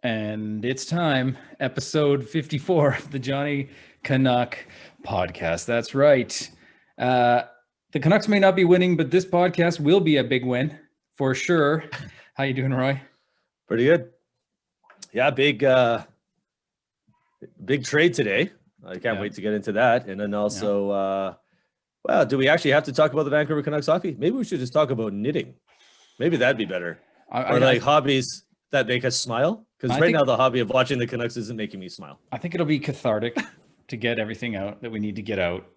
And it's time, episode 54 of the Johnny Canuck podcast. That's right. The Canucks may not be winning, but this podcast will be a big win for sure. How you doing, Roy? Pretty good. Yeah, big trade today. I can't wait to get into that. And then also, well, do we actually have to talk about the Vancouver Canucks hockey? Maybe we should just talk about knitting. Maybe that'd be better. Or hobbies that make us smile. Because right now the hobby of watching the Canucks isn't making me smile. I think it'll be cathartic to get everything out that we need to get out.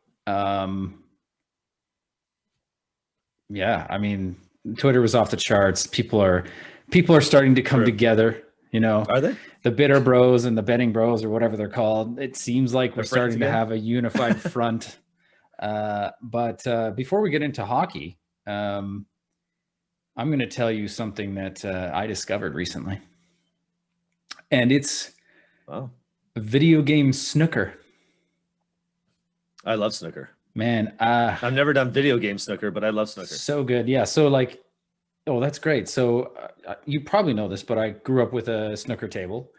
Yeah, I mean, Twitter was off the charts. People are starting to come together. You know, are they? The bitter bros and the betting bros, or whatever they're called. It seems like we're starting to have a unified front. But before we get into hockey, I'm going to tell you something that I discovered recently. And it's a video game snooker. I love snooker. Man, I've never done video game snooker, but I love snooker. So good. Yeah. So like, oh, that's great. So you probably know this, but I grew up with a snooker table.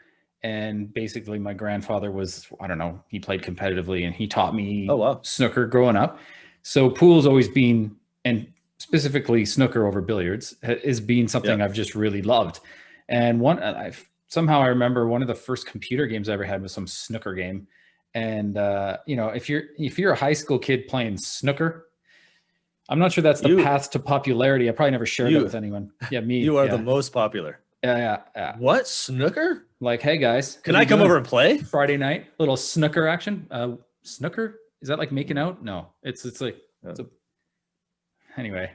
And basically my grandfather was, I don't know, he played competitively and he taught me snooker growing up. So pool's always been, and specifically snooker over billiards, has been something I've just really loved. And somehow I remember one of the first computer games I ever had was some snooker game. And, you know, if you're a high school kid playing snooker, I'm not sure that's the path to popularity. I probably never shared it with anyone. Yeah, me. You are the most popular. Yeah. What? Snooker? Like, hey guys. Can I come over and play? Friday night, little snooker action. Snooker? Is that like making out? No, it's like, anyway.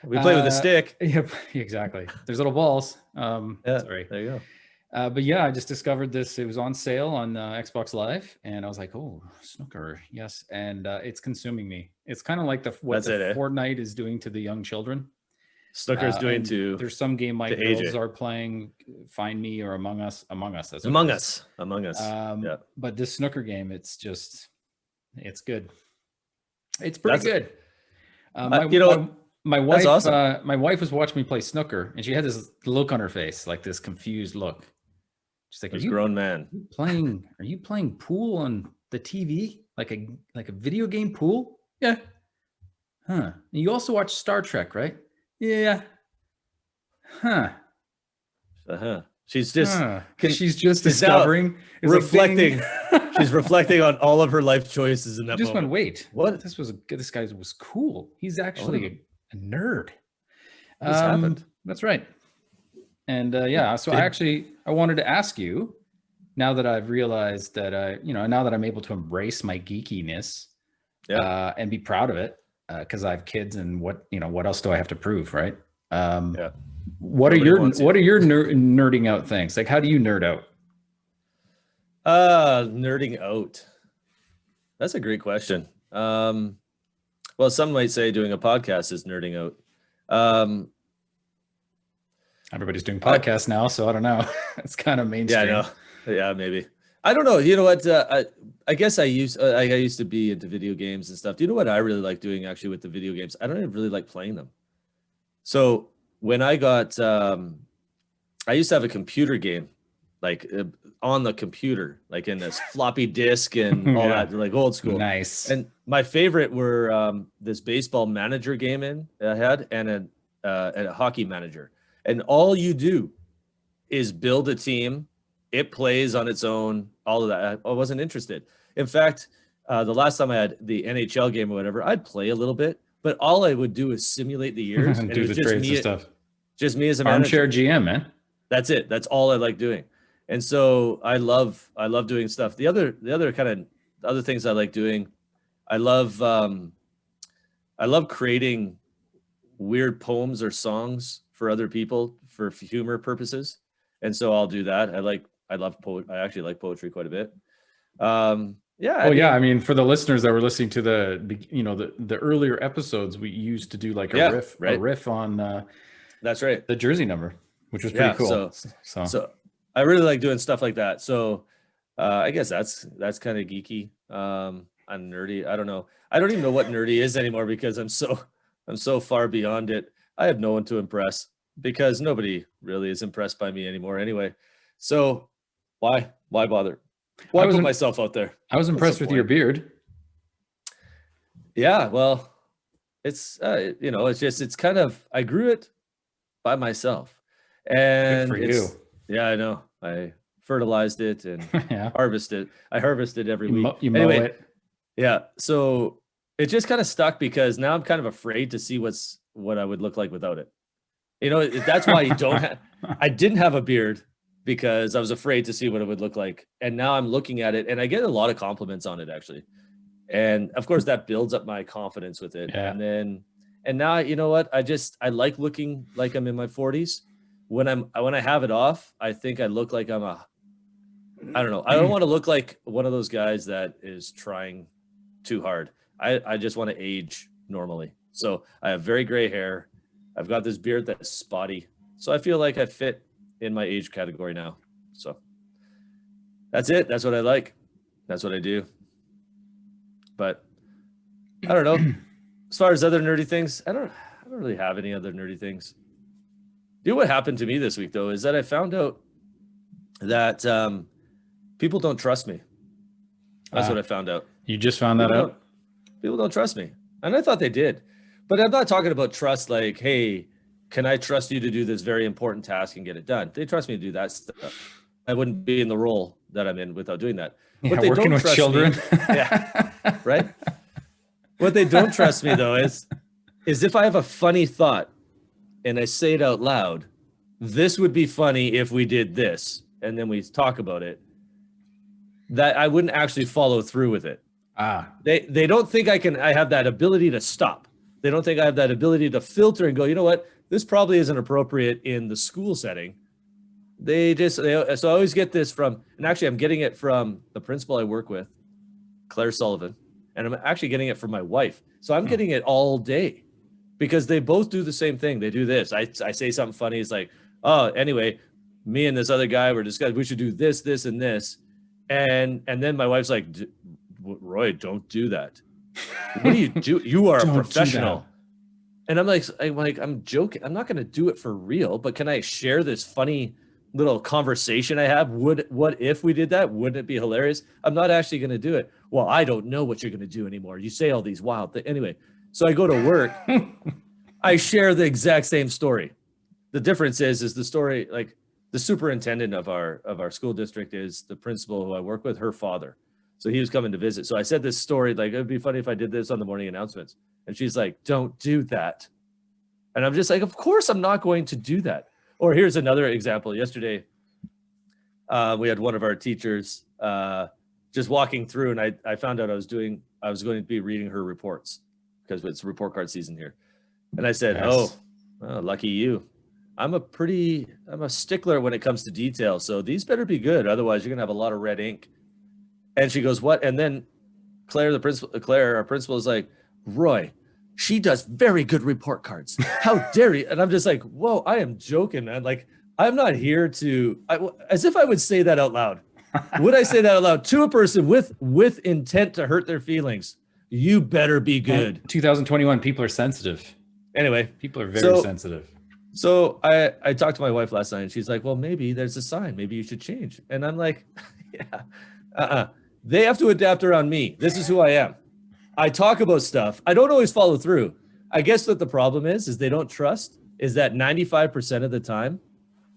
We play with a stick. Yep, exactly. There's little balls. Sorry. There you go. But yeah, I just discovered this. It was on sale on Xbox Live, and I was like, "Oh, snooker, yes!" And it's consuming me. It's kind of like what Fortnite is doing to the young children. Snooker is doing to. There's some game my girls are playing, Find Me or Among Us. That's Among Us. But this snooker game, it's good. It's pretty good. My wife, awesome. My wife was watching me play snooker, and she had this look on her face, like this confused look. She's like, grown man. Are you playing pool on the TV? Like a video game pool? Yeah. Huh. You also watch Star Trek, right? Yeah. Huh. She's just she's discovering, reflecting. She's reflecting on all of her life choices in that moment. Went, wait, what? This guy was cool. He's actually a nerd. This happened. That's right. And so I wanted to ask you, now that I've realized that now that I'm able to embrace my geekiness and be proud of it, because I have kids, and what else do I have to prove, right? What are your nerding out things? Like, how do you nerd out? Nerding out. That's a great question. Well, some might say doing a podcast is nerding out. Everybody's doing podcasts now, so I don't know. It's kind of mainstream. Yeah, I know. Yeah, maybe. I don't know. You know what? I guess I used to be into video games and stuff. Do you know what I really like doing actually with the video games? I don't even really like playing them. So when I got, I used to have a computer game, like on the computer, like in this floppy disk and all that, like old school. Nice. And my favorite were this baseball manager game I had, and a hockey manager. And all you do is build a team. It plays on its own, all of that. I wasn't interested. In fact, the last time I had the NHL game or whatever, I'd play a little bit, but all I would do is simulate the years. And do the trades and stuff. Just me as a manager. Armchair GM, man. That's it. That's all I like doing. And so I love doing stuff. The other kind of other things I like doing, I love creating weird poems or songs for other people for humor purposes. And so I'll do that. I actually like poetry quite a bit. I mean, for the listeners that were listening to the earlier episodes, we used to do like a riff on that's right, the jersey number, which was pretty cool. So I really like doing stuff like that. So I guess that's kind of geeky. I'm nerdy. I don't know. I don't even know what nerdy is anymore because I'm so far beyond it. I have no one to impress because nobody really is impressed by me anymore anyway. So why bother? Why put myself out there? I was impressed with your beard. Yeah, well, it's it's kind of, I grew it by myself, and Good for you. Yeah, I know. I fertilized it and Yeah. harvested. I harvest it every week. You mow it. Yeah. So it just kind of stuck because now I'm kind of afraid to see what I would look like without it. That's why you don't have. I didn't have a beard because I was afraid to see what it would look like, and now I'm looking at it, and I get a lot of compliments on it actually, and of course that builds up my confidence with it. Yeah. And now, you know what? I like looking like I'm in my 40s. When I have it off, I think I look like I don't know. I don't want to look like one of those guys that is trying too hard. I just want to age normally. So I have very gray hair. I've got this beard that's spotty. So I feel like I fit in my age category now. So that's it. That's what I like. That's what I do. But I don't know. As far as other nerdy things, I don't really have any other nerdy things. You know what happened to me this week though is that I found out that people don't trust me. That's what I found out. You just found that out? People don't trust me. And I thought they did. But I'm not talking about trust like, hey, can I trust you to do this very important task and get it done? They trust me to do that stuff. I wouldn't be in the role that I'm in without doing that. Yeah, what they working don't with trust children. Yeah, right? What they don't trust me though is if I have a funny thought and I say it out loud, this would be funny if we did this, and then we talk about it, that I wouldn't actually follow through with it. They don't think I have that ability to stop. They don't think I have that ability to filter and go, you know what, this probably isn't appropriate in the school setting. So I always get this from, and actually I'm getting it from the principal I work with, Claire Sullivan, and I'm actually getting it from my wife. So I'm getting it all day because they both do the same thing. They do this. I say something funny. It's like, oh, anyway, me and this other guy were discussing, we should do this, this, and this. And then my wife's like, Roy, don't do that. What do you do? You are a professional. And I'm like, I'm joking. I'm not going to do it for real, but can I share this funny little conversation I have? What if we did that? Wouldn't it be hilarious? I'm not actually going to do it. Well, I don't know what you're going to do anymore. You say all these wild things. Anyway, so I go to work. I share the exact same story. The difference is the story, like the superintendent of our school district is the principal who I work with, her father. So he was coming to visit. So I said this story, like, it'd be funny if I did this on the morning announcements. And she's like, don't do that. And I'm just like, of course I'm not going to do that. Or here's another example. Yesterday, we had one of our teachers just walking through, and I found out I was going to be reading her reports because it's report card season here. And I said, yes. Oh, lucky you. I'm a stickler when it comes to detail. So these better be good. Otherwise you're going to have a lot of red ink. And she goes, what? And then Claire, our principal, is like, Roy, she does very good report cards. How dare you? And I'm just like, whoa, I am joking, man. Like, I'm not here as if I would say that out loud. Would I say that out loud to a person with intent to hurt their feelings? You better be good. 2021, people are sensitive. Anyway. People are very sensitive. So I talked to my wife last night, and she's like, well, maybe there's a sign. Maybe you should change. And I'm like, yeah, They have to adapt around me. This is who I am. I talk about stuff. I don't always follow through. I guess what the problem is they don't trust, is that 95% of the time,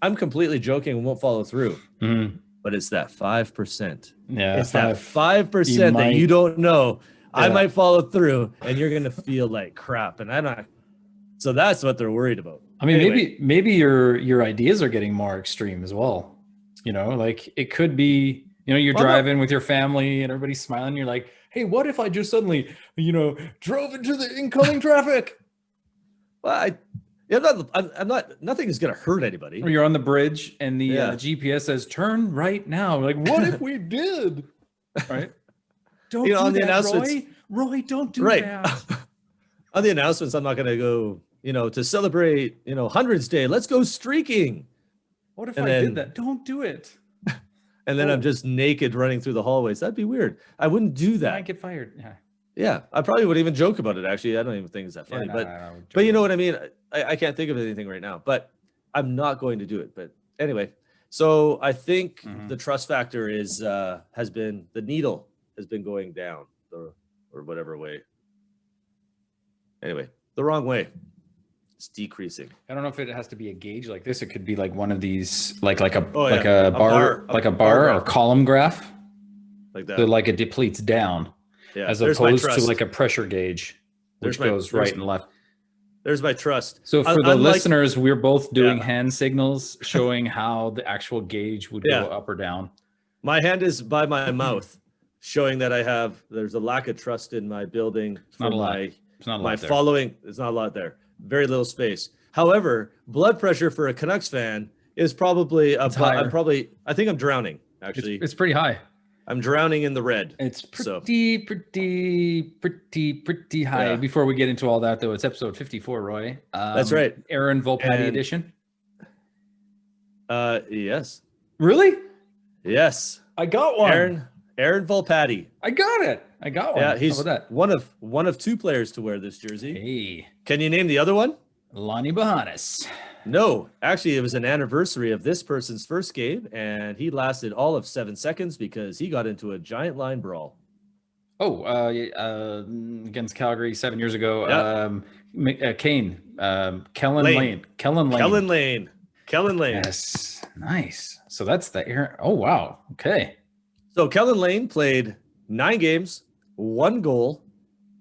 I'm completely joking and won't follow through. Mm. But it's that 5%. Yeah, it's that 5% that you don't know. Yeah. I might follow through, and you're going to feel like crap. And I'm not. So that's what they're worried about. I mean, anyway. maybe your ideas are getting more extreme as well. You know, like it could be, you know, you're driving with your family and everybody's smiling. You're like, hey, what if I just suddenly, you know, drove into the incoming traffic? Well, I'm not, nothing is going to hurt anybody. Or you're on the bridge and the GPS says, turn right now. Like, what if we did? Right? Don't do on the that, announcements. Roy, don't do that. On the announcements, I'm not going to go, you know, to celebrate, you know, Hundreds Day. Let's go streaking. What if I did that? Don't do it. And then I'm just naked running through the hallways. That'd be weird. I wouldn't do that. I might get fired. Yeah, I probably would even joke about it. Actually, I don't even think it's that funny. But you know what I mean? I can't think of anything right now. But I'm not going to do it. But anyway, So I think Mhm. the trust factor is has been the needle has been going down or whatever way. Anyway, the wrong way. It's decreasing. I don't know if it has to be a gauge like this. It could be like one of these, like a Oh, like yeah. a bar, like a bar or graph. column graph. Like that. So like it depletes down, Yeah. as There's my opposed to trust. like a pressure gauge, which goes right and left. There's my trust. So for the Unlike- listeners, we're both doing Yeah. hand signals showing how the actual gauge would Yeah. go up or down. My hand is by my mouth, showing that there's a lack of trust in my building for Not a lot. my It's not a my lot there. following. There's not a lot there. Very little space. However, blood pressure for a Canucks fan is probably higher. I think I'm drowning. Actually, It's pretty high. I'm drowning in the red. It's So- pretty high. Yeah. Before we get into all that, though, it's episode 54, Roy. That's right. Aaron Volpatti And- edition. Yes. Really? Yes. I got one. Aaron Volpatti. I got it. I got one. Yeah, he's How about one of two players to wear this that? jersey. Hey, Can you name the other one? Lonnie Bahanis. No, actually, it was an anniversary of this person's first game, and he lasted all of 7 seconds because he got into a giant line brawl. Oh, against Calgary 7 years ago. Yeah. Kane, Kellen Lane. Kellen Lane. Yes, nice. So that's the Aaron. Oh wow. Okay. So Kellen Lane played 9 games, 1 goal,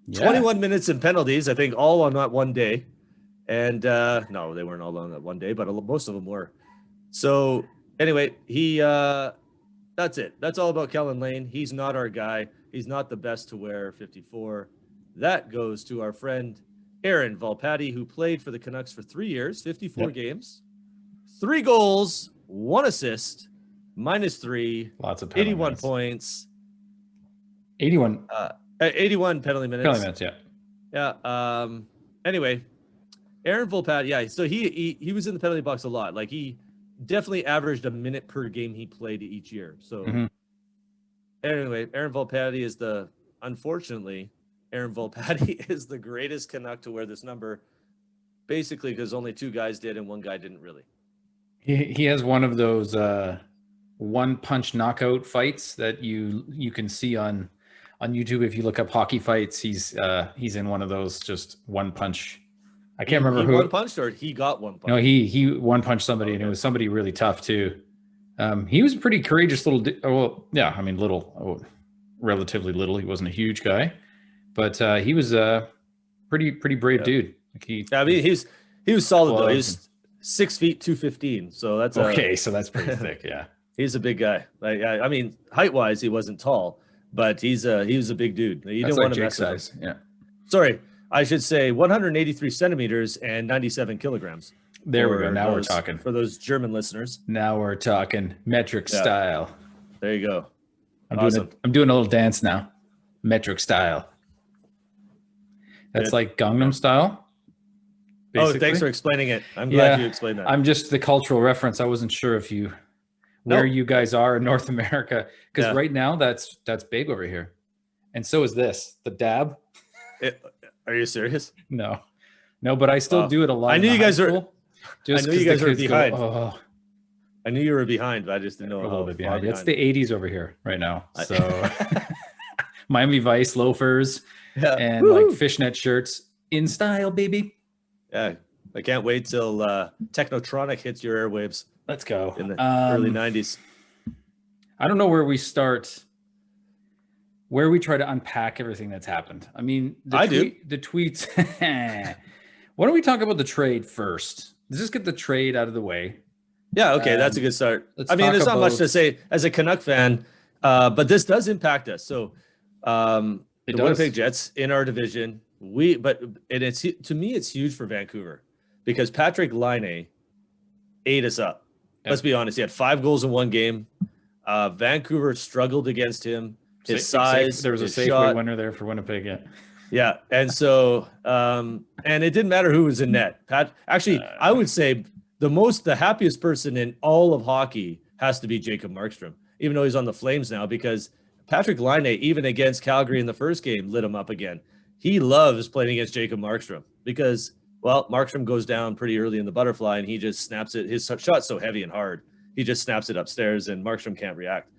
Yeah. 21 minutes in penalties, I think all on that one day. And no, they weren't all on that one day, but most of them were. So anyway, that's it. That's all about Kellen Lane. He's not our guy. He's not the best to wear 54. That goes to our friend Aaron Volpatti, who played for the Canucks for 3 years, 54 Yep. games, 3 goals, 1 assist, -3, Lots of penalty 81 minutes. points, 81 81 penalty minutes. penalty minutes. Yeah. Yeah. Anyway, Aaron Volpatti. Yeah. So he was in the penalty box a lot. Like he definitely averaged a minute per game he played each year. So Mhm. anyway, Aaron Volpatti is unfortunately, Aaron Volpatti is the greatest Canuck to wear this number, basically because only 2 guys did and 1 guy didn't really. He has one of those one punch knockout fights that you can see on YouTube if you look up hockey fights. He's in one of those just one punch. I can't remember who one punched or he got one punch. No, he one punched somebody, and it was somebody really tough too. He was a pretty courageous little. Well, yeah, I mean, relatively little. He wasn't a huge guy, but he was a pretty brave dude. Like I mean, he was solid though. Well, He's 6 feet 215. So that's okay. So that's pretty thick. Yeah. He's a big guy. Like I mean, height wise, he wasn't tall, but he was a big dude. You That's didn't like want to Jake mess with him. size. Yeah. Sorry, I should say 183 centimeters and 97 kilograms. There we for go. Now those- we're talking. For those German listeners, Now we're talking metric Yeah. style. there you go. I'm Awesome. doing a little dance now. Metric style. That's Good. like Gangnam style. Oh, basically. thanks for explaining it. I'm glad Yeah, you explained that. I'm just the cultural reference. I wasn't sure if where No. you guys are in North America, because Yeah. right now that's big over here, and so is this the dab. Are you serious? No, but I still Oh. do it a lot. I in knew the you high guys were- school, just I knew you 'cause the guys were kids go, behind. "Oh, I knew you were behind, but I just didn't know a how little bit far behind." It's the 80s over here right now. So Miami Vice loafers Yeah. and Woo-hoo. like fishnet shirts in style, baby. Yeah, I can't wait till Technotronic hits your airwaves Let's go. in the early 90s. I don't know where we start, where we try to unpack everything that's happened. I mean, the tweets. Why don't we talk about the trade first? Let's just get the trade out of the way. Yeah, okay, that's a good start. let's I mean, talk there's not much about- to say as a Canuck fan, but this does impact us. So, the It does. Winnipeg Jets in our division, it's to me, it's huge for Vancouver because Patrick Laine ate us up. Yeah. Let's be honest. He had 5 goals in 1 game. Vancouver struggled against him. His size, there was a his Safeway shot. winner there for Winnipeg. Yeah. Yeah, and so and it didn't matter who was in net. Actually, I would say the happiest person in all of hockey has to be Jacob Markstrom, even though he's on the Flames now, because Patrick Laine, even against Calgary in the first game, lit him up again. He loves playing against Jacob Markstrom because, well, Markstrom goes down pretty early in the butterfly and he just snaps it. His shot's so heavy and hard. he just snaps it upstairs, and Markstrom can't react.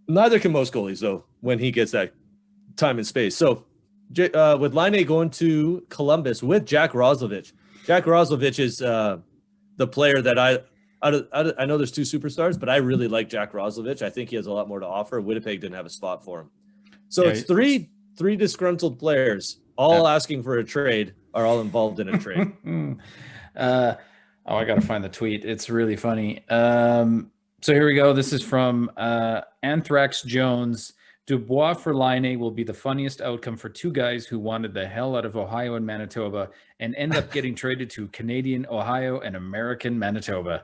Neither can most goalies, though, when he gets that time and space. So with Laine going to Columbus with Jack Roslovic. Jack Roslovic is the player that I know there's two superstars, but I really like Jack Roslovic. I think he has a lot more to offer. Winnipeg didn't have a spot for him. So it's three disgruntled players, all asking for a trade, are all involved in a trade. I got to find the tweet. It's really funny. So here we go. This is from Anthrax Jones. Dubois for Laine will be the funniest outcome for two guys who wanted the hell out of Ohio and Manitoba and end up getting traded to Canadian Ohio and American Manitoba.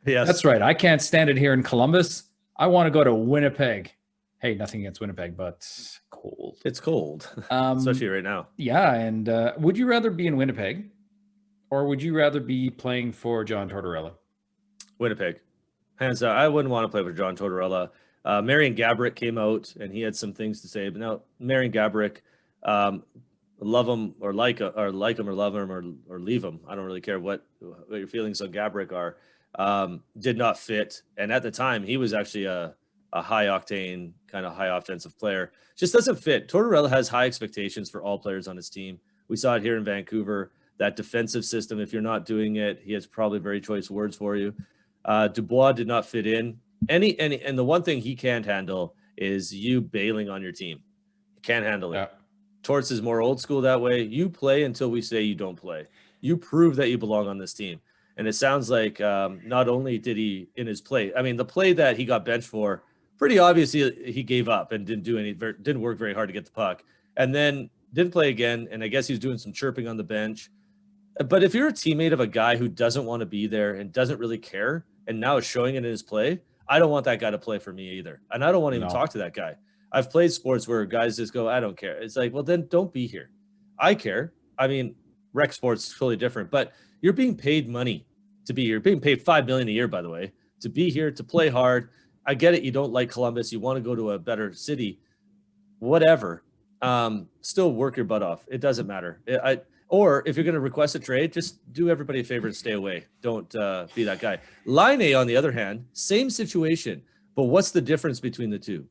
Yes. That's right. I can't stand it here in Columbus. I want to go to Winnipeg. Hey, nothing against Winnipeg, but cold. It's cold, especially right now. Yeah, and would you rather be in Winnipeg or would you rather be playing for John Tortorella? Winnipeg. Hands down. I wouldn't want to play for John Tortorella. Marian Gaborik came out and he had some things to say, but now Marian Gaborik, love him or like him or love him or leave him. I don't really care what your feelings on Gaborik are. Did not fit, and at the time he was actually a high octane kind of high offensive player. Just doesn't fit. Tortorella has high expectations for all players on his team. We saw it here in Vancouver. That defensive system, if you're not doing it, he has probably very choice words for you. Dubois did not fit in. And the one thing he can't handle is you bailing on your team. He can't handle it. Torts is more old school that way. You play until we say you don't play. You prove that you belong on this team. And it sounds like not only did he in his play, I mean, the play that he got benched for, pretty obviously he gave up and didn't work very hard to get the puck, and then didn't play again. And I guess he was doing some chirping on the bench. But if you're a teammate of a guy who doesn't want to be there and doesn't really care, and now is showing it in his play, I don't want that guy to play for me either. And I don't want to even talk to that guy. I've played sports where guys just go, I don't care. It's like, well, then don't be here. I care. I mean, rec sports is totally different, but you're being paid money to be here. You're being paid $5 million a year, by the way, to be here, to play hard. I get it. You don't like Columbus. You want to go to a better city, whatever. Still work your butt off. It doesn't matter. Or if you're going to request a trade, just do everybody a favor and stay away. Don't be that guy. Laine, on the other hand, same situation. But what's the difference between the two?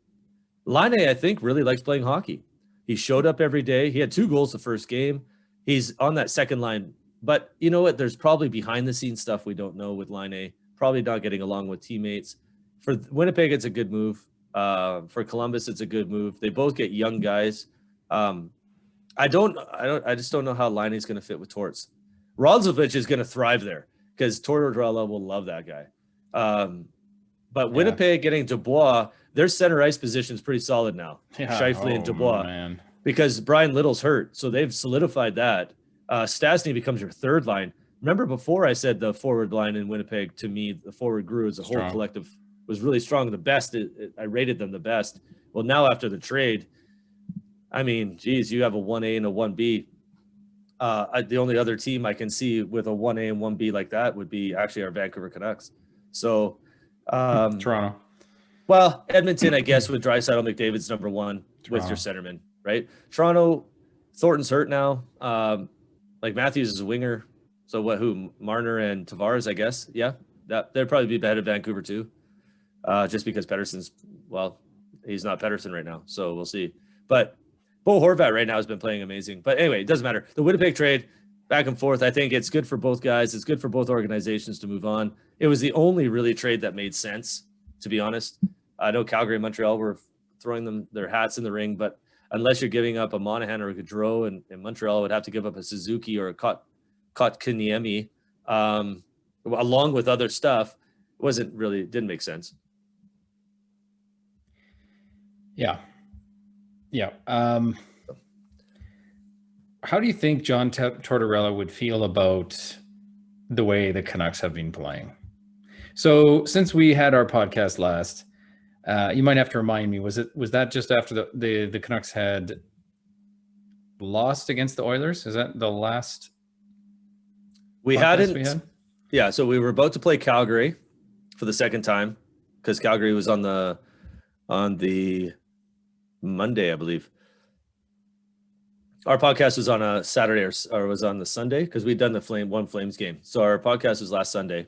Laine, I think, really likes playing hockey. He showed up every day. He had 2 goals the first game. He's on that second line. But you know what? There's probably behind-the-scenes stuff we don't know with Laine. Probably not getting along with teammates. For Winnipeg, it's a good move. For Columbus, it's a good move. They both get young guys. I just don't know how Laine's going to fit with Torts. Roslovic is going to thrive there because Tortorella will love that guy. But Winnipeg getting Dubois, their center ice position is pretty solid now. Scheifele and Dubois, because Brian Little's hurt, so they've solidified that. Stastny becomes your third line. Remember before I said the forward line in Winnipeg, to me, the forward grew as a whole collective was really strong. The best, I rated them the best. Well, now after the trade, I mean, geez, you have a 1A and a 1B. The only other team I can see with a 1A and 1B like that would be actually our Vancouver Canucks. So Toronto. Well, Edmonton, I guess, with Draisaitl, McDavid's number 1 with your centerman, right? Toronto, Thornton's hurt now. Like Matthews is a winger. So who? Marner and Tavares, I guess. Yeah, they'd probably be ahead of Vancouver too. Just because Pettersson's, well, he's not Pettersson right now, so we'll see. But Bo Horvat right now has been playing amazing. But anyway, it doesn't matter. The Winnipeg trade, back and forth, I think it's good for both guys. It's good for both organizations to move on. It was the only really trade that made sense, to be honest. I know Calgary and Montreal were throwing their hats in the ring, but unless you're giving up a Monahan or a Gaudreau, and Montreal would have to give up a Suzuki or a Kotkaniemi, along with other stuff, didn't make sense. Yeah. How do you think John Tortorella would feel about the way the Canucks have been playing? So since we had our podcast last, you might have to remind me, was that just after the Canucks had lost against the Oilers? Is that the last we hadn't? Yeah, so we were about to play Calgary for the second time because Calgary was on the Monday, I believe. Our podcast was on a Saturday or was on the Sunday because we'd done the Flames game. So our podcast was last Sunday.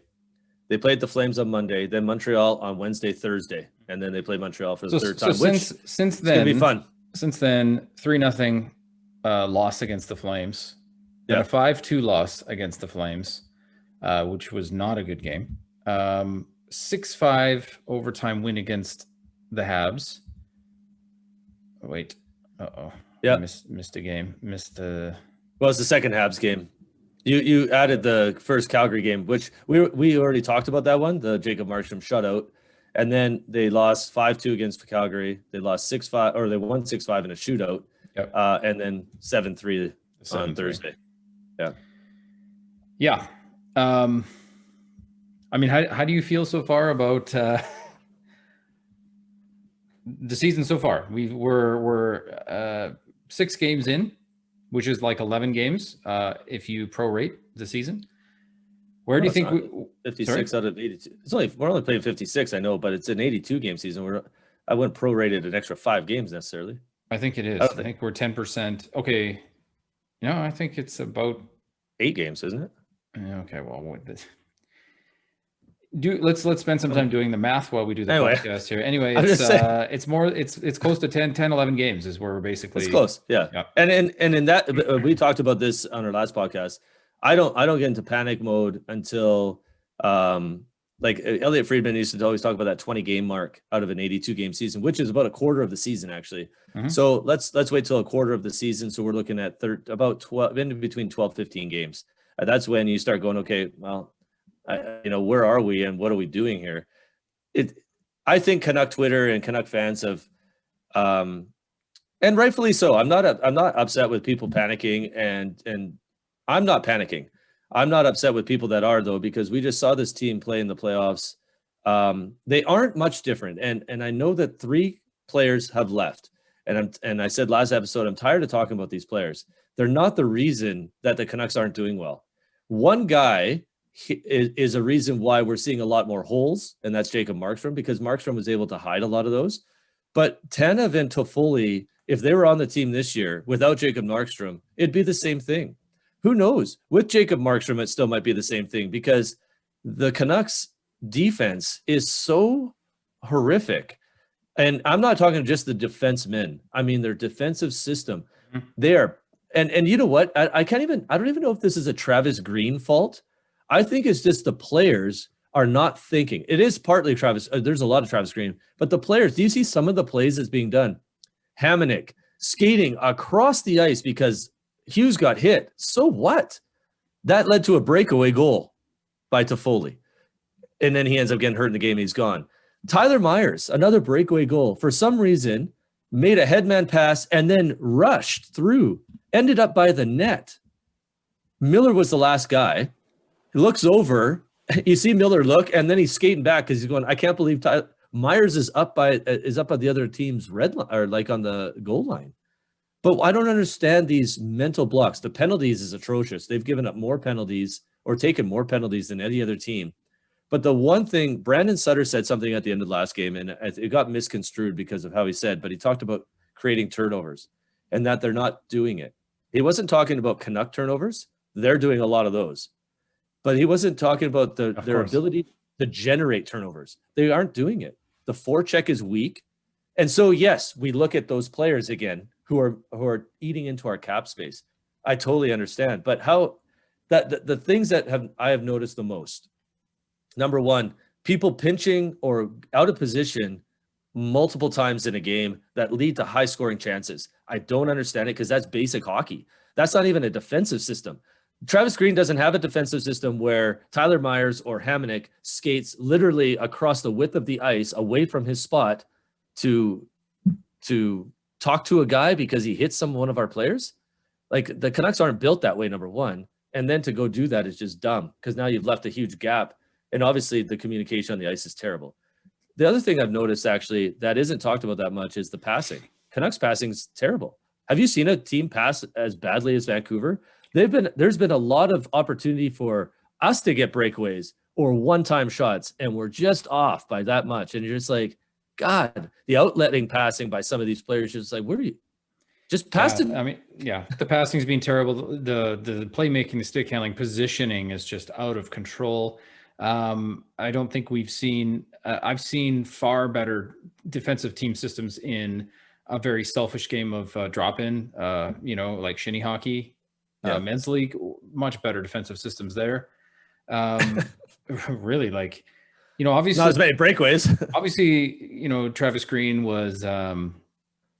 They played the Flames on Monday, then Montreal on Wednesday, Thursday, and then they play Montreal for the third time. Since then, it's gonna be fun. Since then, 3-0 loss against the Flames, then a 5-2 loss against the Flames, which was not a good game. 6-5 overtime win against the Habs. Oh, wait. Yeah. Missed a game. Well, it's the second Habs game. You added the first Calgary game, which we already talked about that one, the Jacob Markstrom shutout. And then they lost 5-2 against Calgary. They lost 6-5, or they won 6-5 in a shootout. Yep. And then 7-3 on Thursday. Yeah. Yeah. I mean, how do you feel so far about the season so far? We're 6 games in, which is like 11 games if you prorate the season. Where do you think 56 out of 82? We're only playing 56, I know, but it's an 82 game season. I wouldn't prorated an extra 5 games necessarily. I think it is. I think we're 10%. Okay. No, I think it's about 8 games, isn't it? Okay. Well, let's spend some time doing the math while we do the podcast here. Anyway, it's close to 10, 11 games is where we're basically. It's close. Yeah. And in that, we talked about this on our last podcast. I don't get into panic mode until like Elliot Friedman used to always talk about that 20 game mark out of an 82 game season, which is about a quarter of the season actually. Mm-hmm. So let's wait till a quarter of the season. So we're looking at about 12, in between 12, 15 games. That's when you start going, okay, well, where are we and what are we doing here? I think Canuck Twitter and Canuck fans have, and rightfully so. I'm not upset with people panicking, and I'm not panicking. I'm not upset with people that are, though, because we just saw this team play in the playoffs. They aren't much different, and I know that 3 players have left, and I said last episode, I'm tired of talking about these players. They're not the reason that the Canucks aren't doing well. One guy is a reason why we're seeing a lot more holes, and that's Jacob Markstrom, because Markstrom was able to hide a lot of those. But Tanev and Toffoli, if they were on the team this year without Jacob Markstrom, it'd be the same thing. Who knows? With Jacob Markstrom, it still might be the same thing, because the Canucks defense is so horrific. And I'm not talking just the defensemen. I mean, their defensive system. Mm-hmm. They are, and you know what? I don't even know if this is a Travis Green fault. I think it's just the players are not thinking. It is partly Travis. There's a lot of Travis Green, but the players, do you see some of the plays that's being done? Hamonic skating across the ice because Hughes got hit. So what? That led to a breakaway goal by Toffoli. And then he ends up getting hurt in the game and he's gone. Tyler Myers, another breakaway goal. For some reason, made a headman pass and then rushed through. Ended up by the net. Miller was the last guy. He looks over. You see Miller look, and then he's skating back because he's going, I can't believe Myers is up by the other team's red line, or like on the goal line. But I don't understand these mental blocks. The penalties is atrocious. They've given up more penalties or taken more penalties than any other team. But the one thing, Brandon Sutter said something at the end of the last game, and it got misconstrued because of how he said, but he talked about creating turnovers and that they're not doing it. He wasn't talking about Canuck turnovers. They're doing a lot of those. But he wasn't talking about their ability to generate turnovers. They aren't doing it. The forecheck is weak. And so, yes, we look at those players again who are eating into our cap space. I totally understand. But how the things that I have noticed the most, number one, people pinching or out of position multiple times in a game that lead to high scoring chances. I don't understand it because that's basic hockey. That's not even a defensive system. Travis Green doesn't have a defensive system where Tyler Myers or Hamonic skates literally across the width of the ice away from his spot to talk to a guy because he hits one of our players. Like, the Canucks aren't built that way, number one. And then to go do that is just dumb because now you've left a huge gap. And obviously the communication on the ice is terrible. The other thing I've noticed actually that isn't talked about that much is the passing. Canucks passing is terrible. Have you seen a team pass as badly as Vancouver? There's been a lot of opportunity for us to get breakaways or one-time shots, and we're just off by that much. And you're just like, God, the outletting passing by some of these players, just like, where are you? Just pass it. I mean, yeah, the passing's been terrible. The playmaking, the stick handling, positioning is just out of control. I don't think we've seen. I've seen far better defensive team systems in a very selfish game of drop-in. Like shinny hockey, Yeah. men's league. Much better defensive systems there. Really, like, obviously, Not as many breakaways. Travis Green was.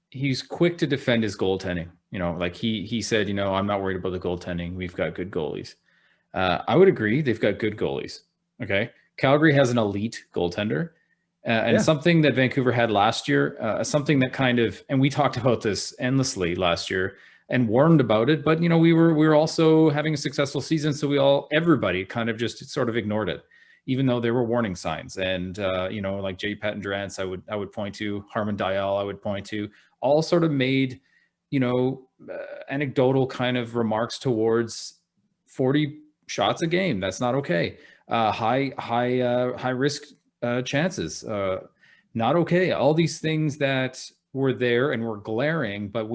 He's quick to defend his goaltending. Like he said, I'm not worried about the goaltending. We've got good goalies. I would agree. They've got good goalies. Okay. Calgary has an elite goaltender. And something that Vancouver had last year, something that and we talked about this endlessly last year and warned about it, but we were also having a successful season. So everybody kind of just sort of ignored it, even though there were warning signs. And, like Jay Patton-Durant's, I would point to Harman Dial, I would point to, all sort of made, anecdotal kind of remarks towards 40 shots a game. That's not okay. High risk chances. Not okay. All these things that were there and were glaring, but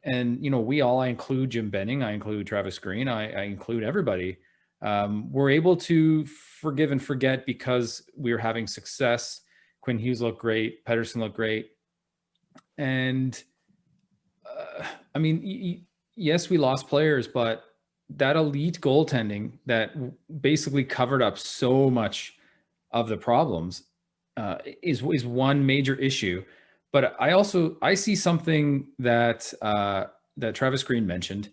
I include Jim Benning, I include Travis Green, I include everybody. We're able to forgive and forget because we were having success. Quinn Hughes looked great. Pettersson looked great. And yes, we lost players, but that elite goaltending that basically covered up so much of the problems is one major issue. But I see something that Travis Green mentioned,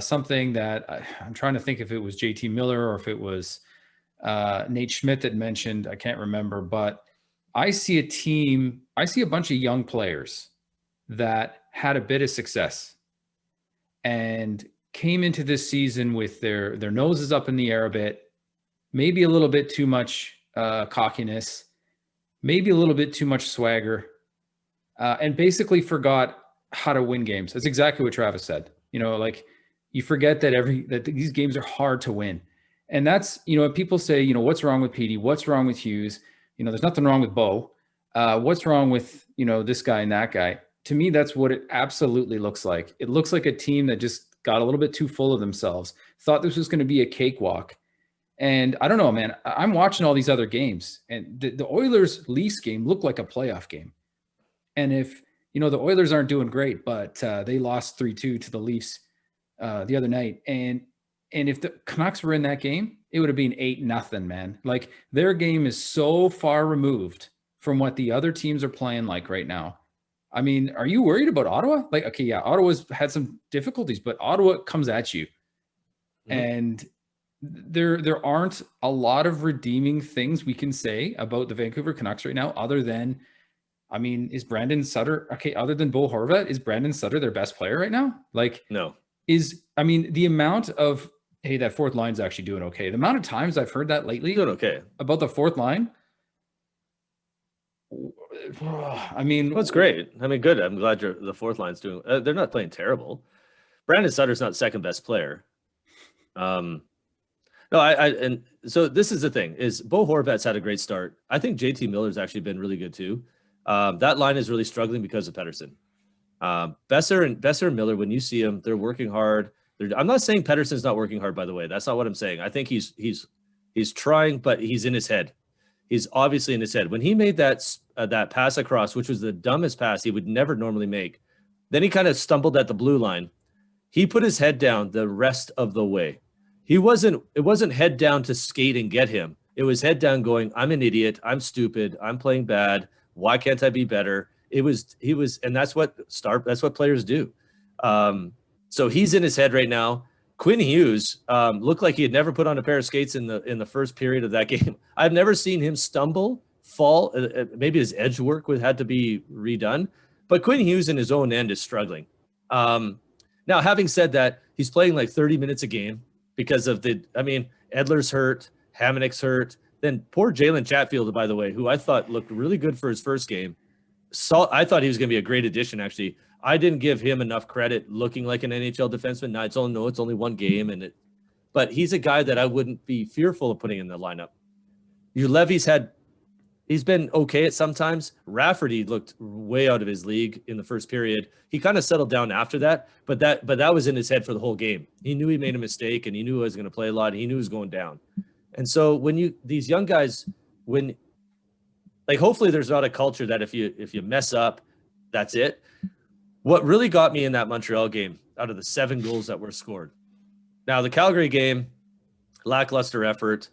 something that I'm trying to think if it was JT Miller or if it was Nate Schmidt that mentioned, I can't remember, but I see a bunch of young players that had a bit of success and came into this season with their noses up in the air a bit, maybe a little bit too much cockiness, maybe a little bit too much swagger, and basically forgot how to win games. That's exactly what Travis said. Like you forget that these games are hard to win. And that's, people say, what's wrong with Petey? What's wrong with Hughes? There's nothing wrong with Bo. What's wrong with, this guy and that guy? To me, that's what it absolutely looks like. It looks like a team that just got a little bit too full of themselves, thought this was going to be a cakewalk. And I don't know, man, I'm watching all these other games, and the Oilers Leafs game looked like a playoff game. And if, the Oilers aren't doing great, but they lost 3-2 to the Leafs the other night. And if the Canucks were in that game, it would have been 8-0, man. Like their game is so far removed from what the other teams are playing like right now. I mean, are you worried about Ottawa? Like, okay, yeah, Ottawa's had some difficulties, but Ottawa comes at you. Mm-hmm. And there aren't a lot of redeeming things we can say about the Vancouver Canucks right now, other than, is Brandon Sutter, okay, other than Bo Horvat, is Brandon Sutter their best player right now? Like, no. The amount of, hey, that fourth line's actually doing okay. The amount of times I've heard that lately doing okay about the fourth line. That's great. Good. I'm glad the fourth line's doing. They're not playing terrible. Brandon Sutter's not second best player. No, and so this is the thing: is Bo Horvat's had a great start. I think JT Miller's actually been really good too. That line is really struggling because of Pettersson. Besser and Miller, when you see them, they're working hard. I'm not saying Pettersson's not working hard, by the way. That's not what I'm saying. I think he's trying, but he's in his head. He's obviously in his head. When he made that pass across, which was the dumbest pass he would never normally make, then he kind of stumbled at the blue line. He put his head down the rest of the way. It wasn't head down to skate and get him. It was head down going, I'm an idiot. I'm stupid. I'm playing bad. Why can't I be better? And that's what players do. So he's in his head right now. Quinn Hughes looked like he had never put on a pair of skates in the first period of that game. I've never seen him stumble, fall. Maybe his edge work had to be redone. But Quinn Hughes in his own end is struggling. Now, having said that, he's playing like 30 minutes a game because of Edler's hurt, Hamannik's hurt. Then poor Jalen Chatfield, by the way, who I thought looked really good for his first game. I thought he was going to be a great addition, actually. I didn't give him enough credit looking like an NHL defenseman. Now, it's only one game, but he's a guy that I wouldn't be fearful of putting in the lineup. He's been okay at sometimes. Rafferty looked way out of his league in the first period. He kind of settled down after that, but that was in his head for the whole game. He knew he made a mistake, and he knew he was going to play a lot. He knew he was going down. And so when these young guys, hopefully there's not a culture that if you mess up, that's it. What really got me in that Montreal game, out of the 7 goals that were scored. Now the Calgary game, lackluster effort.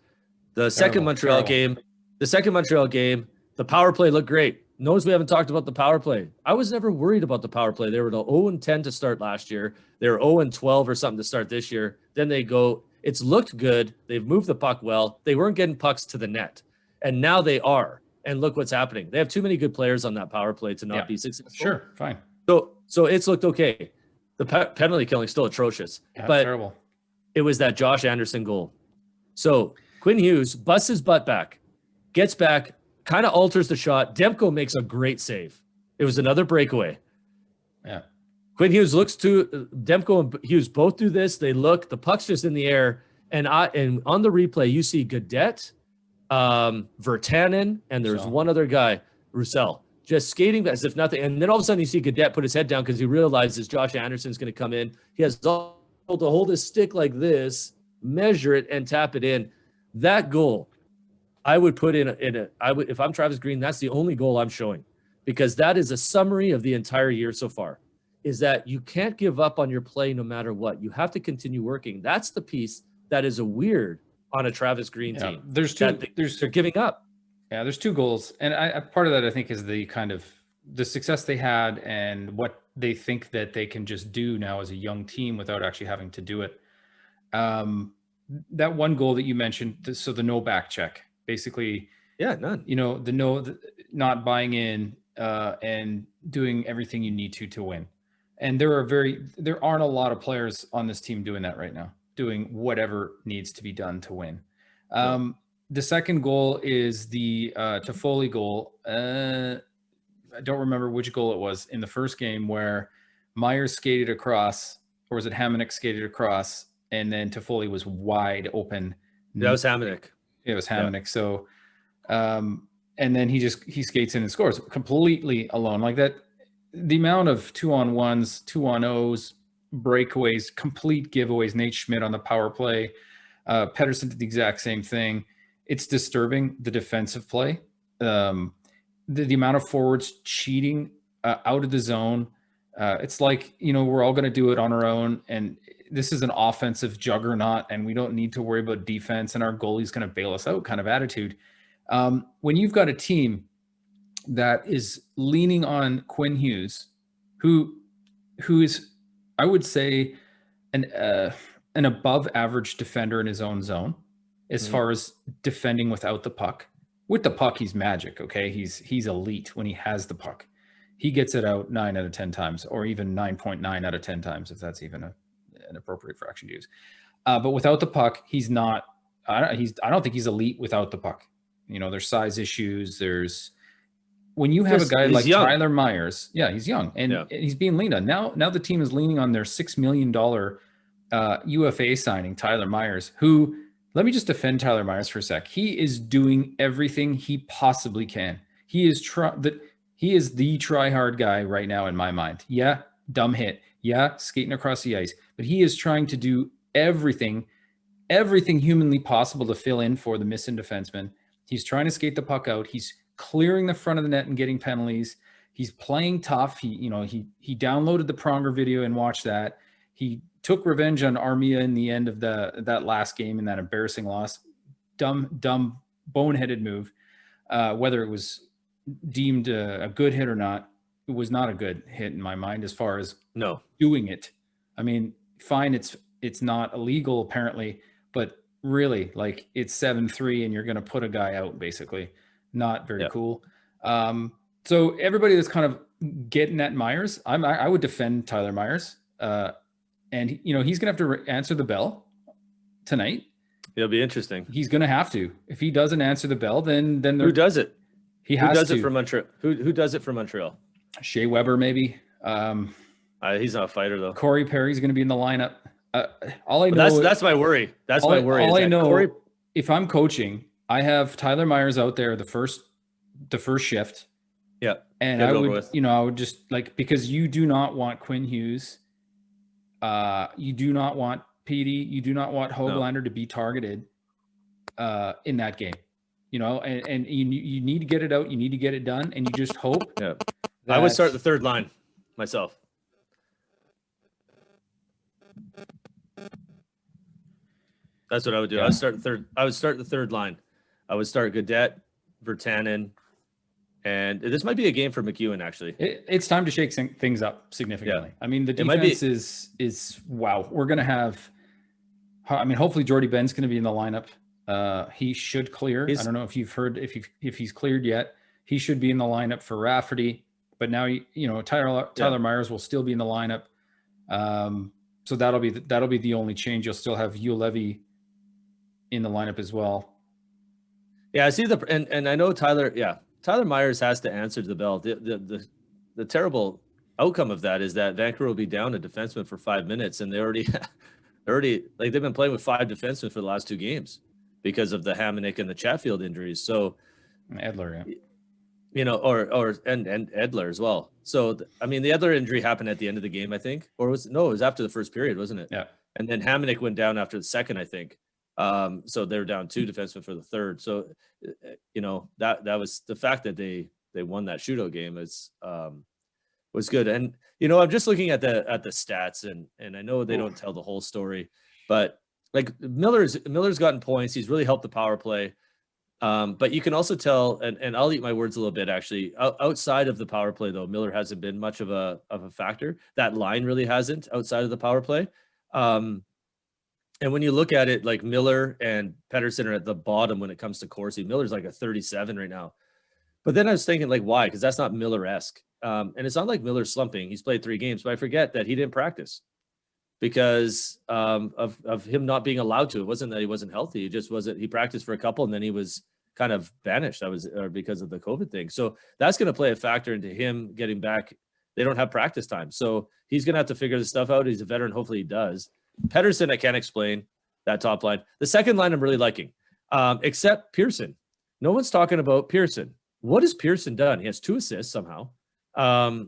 The second Montreal game, the power play looked great. Notice we haven't talked about the power play. I was never worried about the power play. They were 0-10 to start last year. They were 0-12 or something to start this year. Then they go, it's looked good. They've moved the puck well. They weren't getting pucks to the net. And now they are. And look what's happening. They have too many good players on that power play to not be successful. Sure, fine. So it's looked okay. The penalty killing is still atrocious. Yeah, but terrible. It was that Josh Anderson goal. So Quinn Hughes busts his butt back, gets back, kind of alters the shot. Demko makes a great save. It was another breakaway. Yeah. Quinn Hughes looks to Demko and Hughes both do this. They look, the puck's just in the air. And on the replay, you see Gaudette, Virtanen, and there's one other guy, Roussel, just skating as if nothing. And then all of a sudden you see Gaudette put his head down because he realizes Josh Anderson's going to come in. He has to hold his stick like this, measure it, and tap it in. That goal, I would put if I'm Travis Green, that's the only goal I'm showing, because that is a summary of the entire year so far, is that you can't give up on your play no matter what. You have to continue working. That's the piece that is a weird on a Travis Green team. They're giving up. Yeah, there's 2 goals. And part of that, I think, is the kind of the success they had and what they think that they can just do now as a young team without actually having to do it. That one goal that you mentioned, so the no back check, basically, none. Not buying in and doing everything you need to win. And there aren't a lot of players on this team doing that right now, doing whatever needs to be done to win. The second goal is the Toffoli goal. I don't remember which goal it was in the first game where Myers skated across, or was it Hamonic skated across, and then Toffoli was wide open. That was Hamonic. It was Hamonic. Yeah. So, and then he skates in and scores completely alone like that. The amount of 2-on-1s, 2-on-0s, breakaways, complete giveaways. Nate Schmidt on the power play. Pettersson did the exact same thing. It's disturbing, the defensive play. The amount of forwards cheating out of the zone. It's like, we're all going to do it on our own. And this is an offensive juggernaut and we don't need to worry about defense and our goalie's going to bail us out kind of attitude. When you've got a team that is leaning on Quinn Hughes, who is, I would say, an above average defender in his own zone as far as defending without the puck. With the puck, he's magic, okay? He's elite when he has the puck. He gets it out 9 out of 10 times, or even 9.9 out of 10 times, if that's even an appropriate fraction to use. But without the puck, he's not. I don't think he's elite without the puck. There's size issues. When you have a guy like young. Tyler Myers, he's young and he's being leaned on. Now the team is leaning on their $6 million UFA signing, Tyler Myers, who. Let me just defend Tyler Myers for a sec. He is doing everything he possibly can. He is the try-hard guy right now in my mind. Yeah, dumb hit. Yeah, skating across the ice. But he is trying to do everything humanly possible to fill in for the missing defenseman. He's trying to skate the puck out. He's clearing the front of the net and getting penalties. He's playing tough. He downloaded the Pronger video and watched that. He took revenge on Armia in the end of that last game in that embarrassing loss. Dumb, boneheaded move. Whether it was deemed a good hit or not, it was not a good hit in my mind as far as doing it. I mean, fine, it's not illegal apparently, but really, like, it's 7-3 and you're going to put a guy out, basically. Not very cool. So everybody that's kind of getting at Myers, I would defend Tyler Myers. And he's going to have to answer the bell tonight. It'll be interesting. He's going to have to. If he doesn't answer the bell, then who does it? He has to. Who does it for Montreal? Who does it for Montreal? Shea Weber, maybe. He's not a fighter though. Corey Perry's going to be in the lineup. All I know that's my worry. That's my worry. All I know, if I'm coaching, I have Tyler Myers out there the first shift. Yeah, and I would just because you do not want Quinn Hughes. You do not want Petey. You do not want Höglander to be targeted. in that game. You know, and you need to get it out. You need to get it done, and you just hope. Yeah, I would start the third line myself. That's what I would do. Yeah. I would start the third line. I would start Gaudette, Virtanen, and this might be a game for McEwen. Actually, it's time to shake things up significantly. Yeah. I mean, the defense is wow. We're gonna have. I mean, hopefully Jordy Ben's going to be in the lineup. He should clear. I don't know if you've heard if he's cleared yet. He should be in the lineup for Rafferty. But now Tyler Myers will still be in the lineup. So that'll be the only change. You'll still have Hugh Levy in the lineup as well. Yeah, I see and I know Tyler Myers has to answer to the bell. The terrible outcome of that is that Vancouver will be down a defenseman for 5 minutes, and they already like they've been playing with 5 defensemen for the last 2 games because of the Hamonic and the Chatfield injuries. So Edler, yeah. You know, and Edler as well. So I mean, the Edler injury happened at the end of the game, I think, it was after the first period, wasn't it? Yeah. And then Hamonic went down after the second, I think. So they're down 2 defensemen for the third. So you know, that was the fact that they won that shootout game was good. And you know, I'm just looking at the stats, and I know they don't tell the whole story, but like Miller's gotten points. He's really helped the power play. But you can also tell, and I'll eat my words a little bit, actually, outside of the power play, though, Miller hasn't been much of a factor. That line really hasn't outside of the power play. And when you look at it, like Miller and Pettersson are at the bottom when it comes to Corsi. Miller's like a 37 right now. But then I was thinking, like, why? Because that's not Miller-esque. And it's not like Miller's slumping. He's played 3 games, but I forget that he didn't practice because of him not being allowed to. It wasn't that he wasn't healthy. He just wasn't. He practiced for a couple, and then he was kind of banished. That was because of the COVID thing. So that's going to play a factor into him getting back. They don't have practice time. So he's going to have to figure this stuff out. He's a veteran. Hopefully he does. Pettersson, I can't explain that top line. The second line I'm really liking, except Pearson. No one's talking about Pearson. What has Pearson done? He has 2 assists somehow. I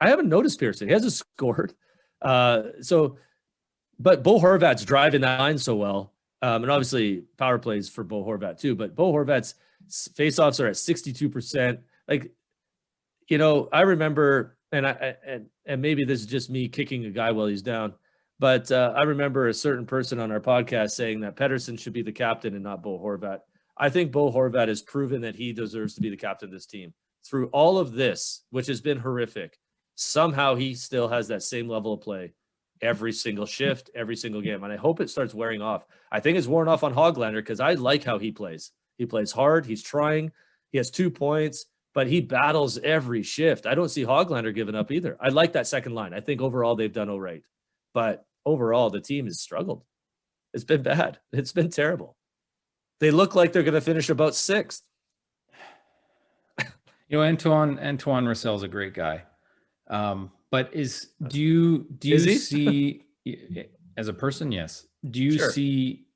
haven't noticed Pearson. He hasn't scored. But Bo Horvat's driving that line so well. And obviously power plays for Bo Horvat too, but Bo Horvat's faceoffs are at 62%. Like, you know, I remember, and maybe this is just me kicking a guy while he's down, but I remember a certain person on our podcast saying that Pettersson should be the captain and not Bo Horvat. I think Bo Horvat has proven that he deserves to be the captain of this team. Through all of this, which has been horrific, somehow he still has that same level of play every single shift, every single game. And I hope it starts wearing off. I think it's worn off on Höglander because I like how he plays. He plays hard. He's trying. He has 2 points, but he battles every shift. I don't see Höglander giving up either. I like that second line. I think overall they've done all right. But overall, the team has struggled. It's been bad. It's been terrible. They look like they're going to finish about 6th. You know, Antoine Roussel's a great guy. But do you see as a person? Yes. Do you see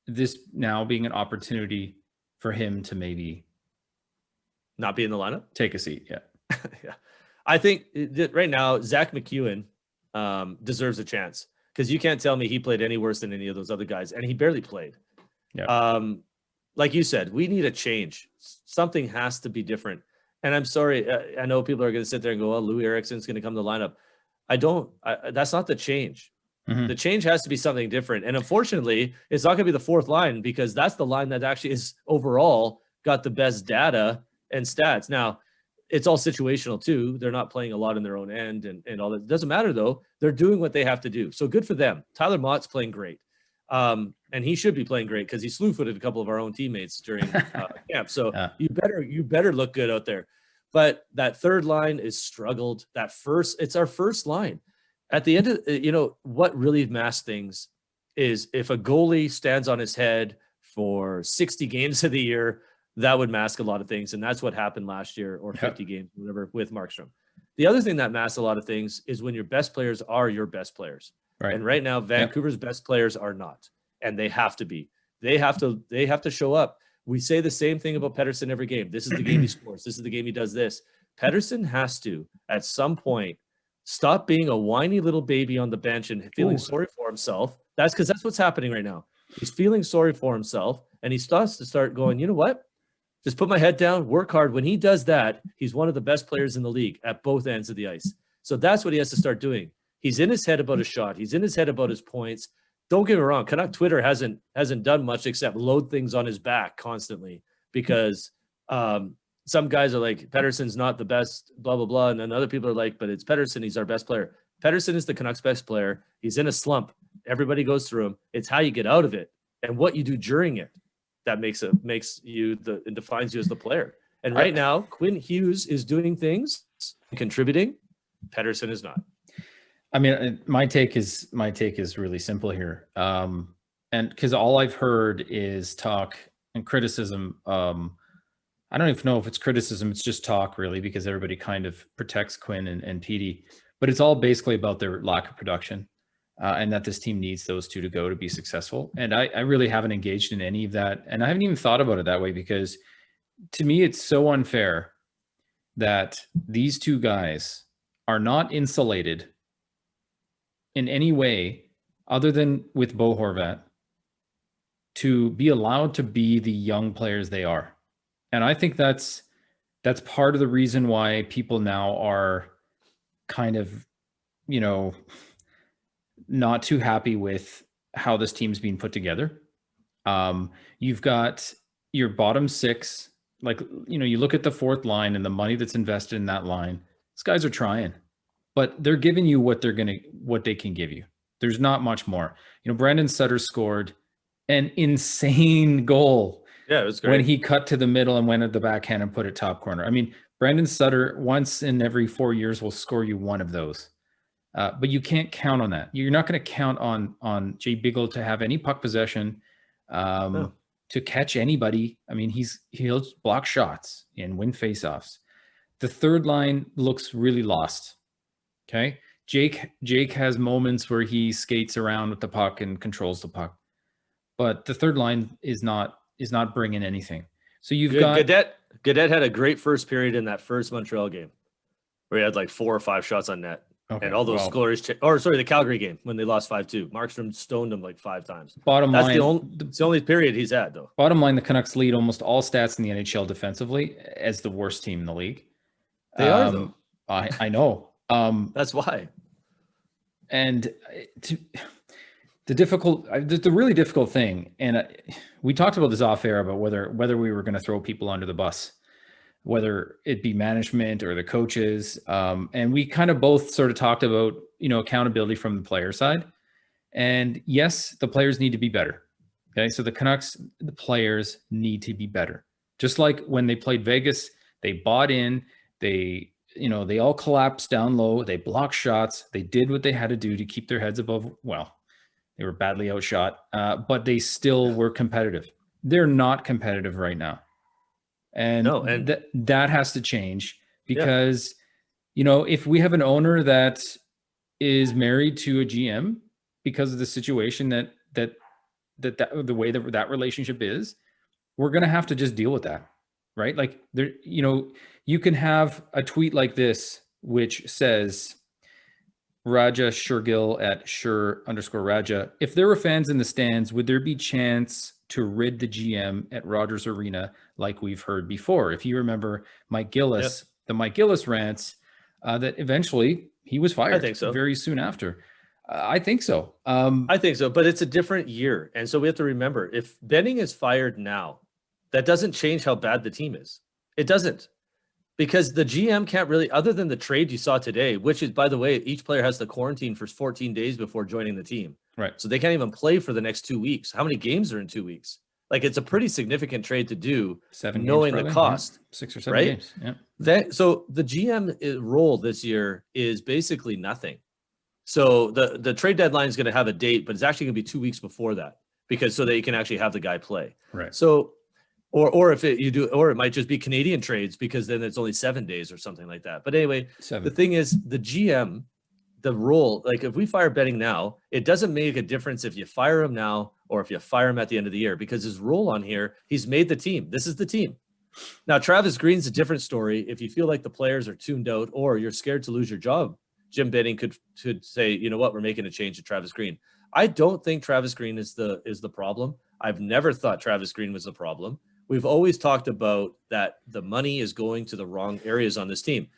this now being an opportunity for him to maybe not be in the lineup? Take a seat. Yeah. Yeah. I think right now, Zach McEwen deserves a chance because you can't tell me he played any worse than any of those other guys. And he barely played. Yeah. Like you said, we need a change. Something has to be different. And I'm sorry, I know people are going to sit there and go, "Oh, Louis Eriksson's going to come to the lineup." That's not the change. Mm-hmm. The change has to be something different. And unfortunately, it's not going to be the 4th line because that's the line that actually is overall got the best data and stats. Now, it's all situational too. They're not playing a lot in their own end and all that. It doesn't matter though. They're doing what they have to do. So good for them. Tyler Mott's playing great. And he should be playing great because he slew-footed a couple of our own teammates during camp. So yeah. you better look good out there. But that third line is struggled. It's our first line. At the end of, you know, what really masks things is if a goalie stands on his head for 60 games of the year, that would mask a lot of things. And that's what happened last year, or 50 games, whatever, with Markstrom. The other thing that masks a lot of things is when your best players are your best players. Right. And right now, Vancouver's best players are not, and they have to be. They have to show up. We say the same thing about Pettersson every game. This is the game he scores. This is the game he does this. Pettersson has to, at some point, stop being a whiny little baby on the bench and feeling sorry for himself. That's because that's what's happening right now. He's feeling sorry for himself, And he starts to start going, you know what? Just put my head down, work hard. When he does that, he's one of the best players in the league at both ends of the ice. So that's what he has to start doing. He's in his head about his shot. He's in his head about his points. Don't get me wrong. Canuck Twitter hasn't done much except load things on his back constantly because some guys are like, Pettersson's not the best, blah, blah, blah. And then other people are like, but it's Pettersson. He's our best player. Pettersson is the Canucks' best player. He's in a slump. Everybody goes through him. It's how you get out of it and what you do during it that makes you and defines you as the player. And right now, Quinn Hughes is doing things, contributing. Pettersson is not. I mean, my take is really simple here. And because all I've heard is talk and criticism. I don't even know if it's criticism. It's just talk, really, because everybody kind of protects Quinn and Petey. But it's all basically about their lack of production. And that this team needs those two to go to be successful. And I really haven't engaged in any of that. And I haven't even thought about it that way because to me, it's so unfair that these two guys are not insulated in any way other than with Bo Horvat to be allowed to be the young players they are. And I think that's part of the reason why people now are kind of, not too happy with how this team's being put together. You've got your bottom six, you look at the fourth line and the money that's invested in that line. These guys are trying, but they're giving you what they can give you. There's not much more. Brandon Sutter scored an insane goal. Yeah, it was great. When he cut to the middle and went at the backhand and put it top corner. I mean, Brandon Sutter once in every 4 years will score you one of those. But you can't count on that. You're not going to count on Jay Beagle to have any puck possession, to catch anybody. I mean, he'll block shots and win faceoffs. The third line looks really lost. Okay, Jake has moments where he skates around with the puck and controls the puck, but the third line is not bringing anything. So you've got Gaudette had a great first period in that first Montreal game, where he had like 4 or 5 shots on net. Okay, and all those scores, the Calgary game when they lost 5-2. Markstrom stoned him like 5 times. That's the only period he's had, though. Bottom line, the Canucks lead almost all stats in the NHL defensively as the worst team in the league. They are, though. I know. That's why. And the really difficult thing, and we talked about this off air about whether we were going to throw people under the bus, whether it be management or the coaches. And we kind of both sort of talked about, accountability from the player side. And yes, the players need to be better. Okay. So the players need to be better. Just like when they played Vegas, they bought in, they all collapsed down low. They blocked shots. They did what they had to do to keep their heads above. Well, they were badly outshot, but they still were competitive. They're not competitive right now. And that has to change because, if we have an owner that is married to a GM because of the situation that the way that relationship is, we're going to have to just deal with that. Right. Like there, you can have a tweet like this, which says Raja Shurgill at Shure_Raja. If there were fans in the stands, would there be chance to rid the GM at Rogers Arena like we've heard before? If you remember Mike Gillis, the Mike Gillis rants, that eventually he was fired. I think so. Very soon after. I think so. I think so, but it's a different year. And so we have to remember, if Benning is fired now, that doesn't change how bad the team is. It doesn't. Because the GM can't really, other than the trade you saw today, which is, by the way, each player has to quarantine for 14 days before joining the team. Right. So they can't even play for the next 2 weeks. How many games are in 2 weeks? Like, it's a pretty significant trade to do, 7 knowing games, the cost. Yeah. 6 or 7 games. Yeah. So the GM role this year is basically nothing. So the trade deadline is going to have a date, but it's actually going to be 2 weeks before that, because so that you can actually have the guy play. Right. So, or if you do, or it might just be Canadian trades, because then it's only 7 days or something like that. But anyway, the thing is, the GM, the role, like if we fire Benning now, it doesn't make a difference if you fire him now or if you fire him at the end of the year, because his role on here, he's made the team. This is the team. Now, Travis Green's a different story. If you feel like the players are tuned out or you're scared to lose your job, Jim Benning could say, you know what, we're making a change to Travis Green. I don't think Travis Green is the problem. I've never thought Travis Green was the problem. We've always talked about that the money is going to the wrong areas on this team.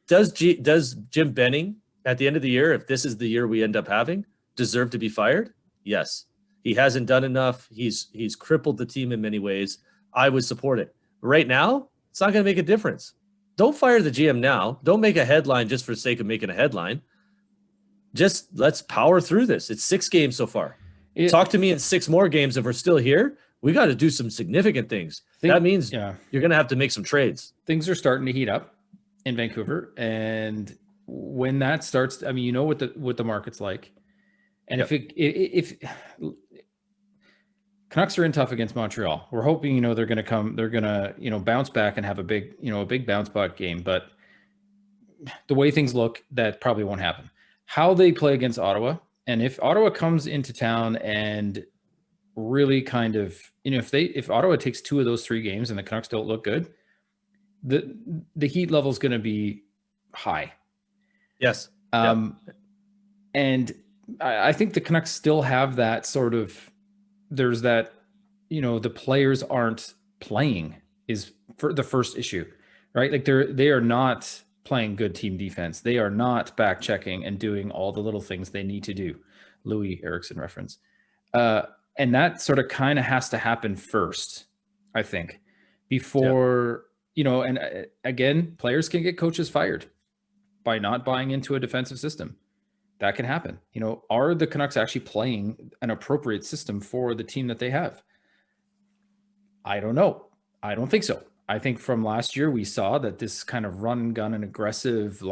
Does Jim Benning at the end of the year, if this is the year we end up having, deserve to be fired? Yes. He hasn't done enough. He's crippled the team in many ways. I would support it. Right now, it's not going to make a difference. Don't fire the GM now. Don't make a headline just for the sake of making a headline. Just let's power through this. It's 6 games so far. Talk to me in 6 more games. If we're still here, we got to do some significant things. That means you're going to have to make some trades. Things are starting to heat up in Vancouver, and when that starts, I mean, you know what the market's like, and if Canucks are in tough against Montreal, we're hoping they're going to bounce back and have a big bounce back game, but the way things look, that probably won't happen. How they play against Ottawa, and if Ottawa comes into town and really kind of, if Ottawa takes 2 of those 3 games and the Canucks don't look good, the heat level is going to be high. Yes. And I think the Canucks still have that sort of, there's that, the players aren't playing is for the first issue, right? Like they are not playing good team defense. They are not back checking and doing all the little things they need to do. Louis Eriksson reference. And that sort of kind of has to happen first, I think, before, and again, players can get coaches fired by not buying into a defensive system. That can happen. Are the Canucks actually playing an appropriate system for the team that they have? I don't know. I don't think so. I think from last year, we saw that this kind of run, gun, and aggressive,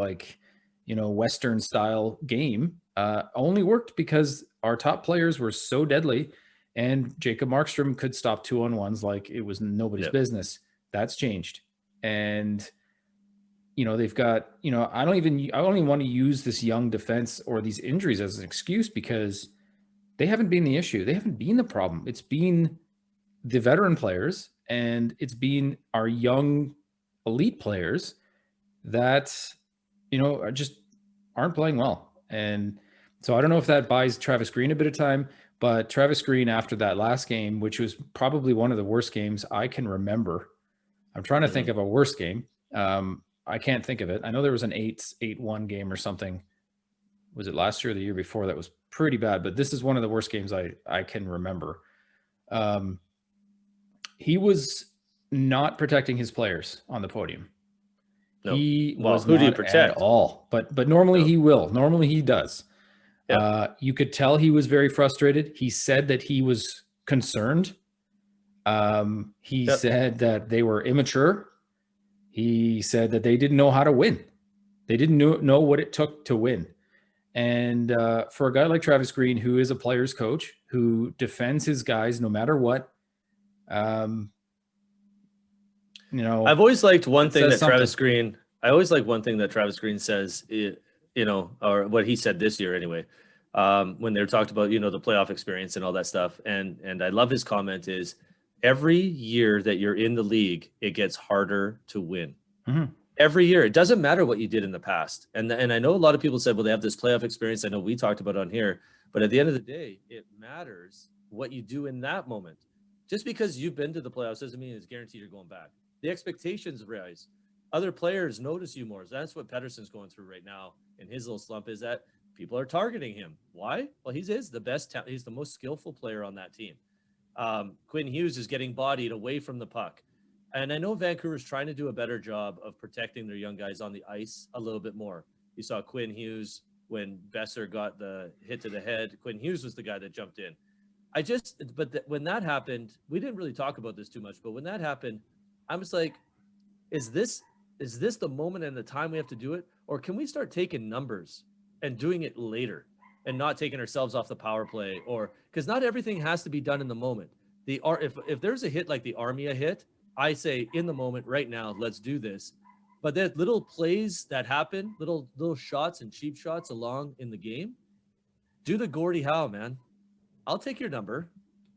Western style game only worked because our top players were so deadly, and Jacob Markstrom could stop 2-on-1s like it was nobody's business. That's changed. And, they've got, I only want to use this young defense or these injuries as an excuse because they haven't been the issue. They haven't been the problem. It's been the veteran players, and it's been our young elite players that, just aren't playing well. And so I don't know if that buys Travis Green a bit of time, but Travis Green, after that last game, which was probably one of the worst games I can remember. I'm trying to think of a worse game. I can't think of it. I know there was an 8-1 game or something. Was it last year or the year before? That was pretty bad, but this is one of the worst games I can remember. He was not protecting his players on the podium. No. He was who do you protect at all? But normally he will. Normally he does. Yep. You could tell he was very frustrated. He said that he was concerned. He said that they were immature. He said that they didn't know how to win. They didn't know what it took to win. And for a guy like Travis Green, who is a player's coach, who defends his guys no matter what, I've always liked one thing that Travis Green. I always like one thing that Travis Green says, or what he said this year anyway, when they talked about the playoff experience and all that stuff. And I love his comment is, every year that you're in the league, it gets harder to win. Mm-hmm. Every year. It doesn't matter what you did in the past. And I know a lot of people said, well, they have this playoff experience. I know we talked about it on here, but at the end of the day, it matters what you do in that moment. Just because you've been to the playoffs doesn't mean it's guaranteed you're going back. The expectations rise. Other players notice you more. So that's what Pettersson's going through right now in his little slump, is that people are targeting him. Why? Well, he is the best. He's the most skillful player on that team. Quinn Hughes is getting bodied away from the puck. And I know Vancouver's trying to do a better job of protecting their young guys on the ice a little bit more. You saw Quinn Hughes when Besser got the hit to the head. Quinn Hughes was the guy that jumped in. When that happened, we didn't really talk about this too much, but when that happened, I was like, is this the moment and the time we have to do it? Or can we start taking numbers and doing it later and not taking ourselves off the power play? Or because not everything has to be done in the moment. If there's a hit like the Armia hit, I say in the moment right now, let's do this. But there's little plays that happen, little shots and cheap shots along in the game. Do the Gordie Howe, man. I'll take your number,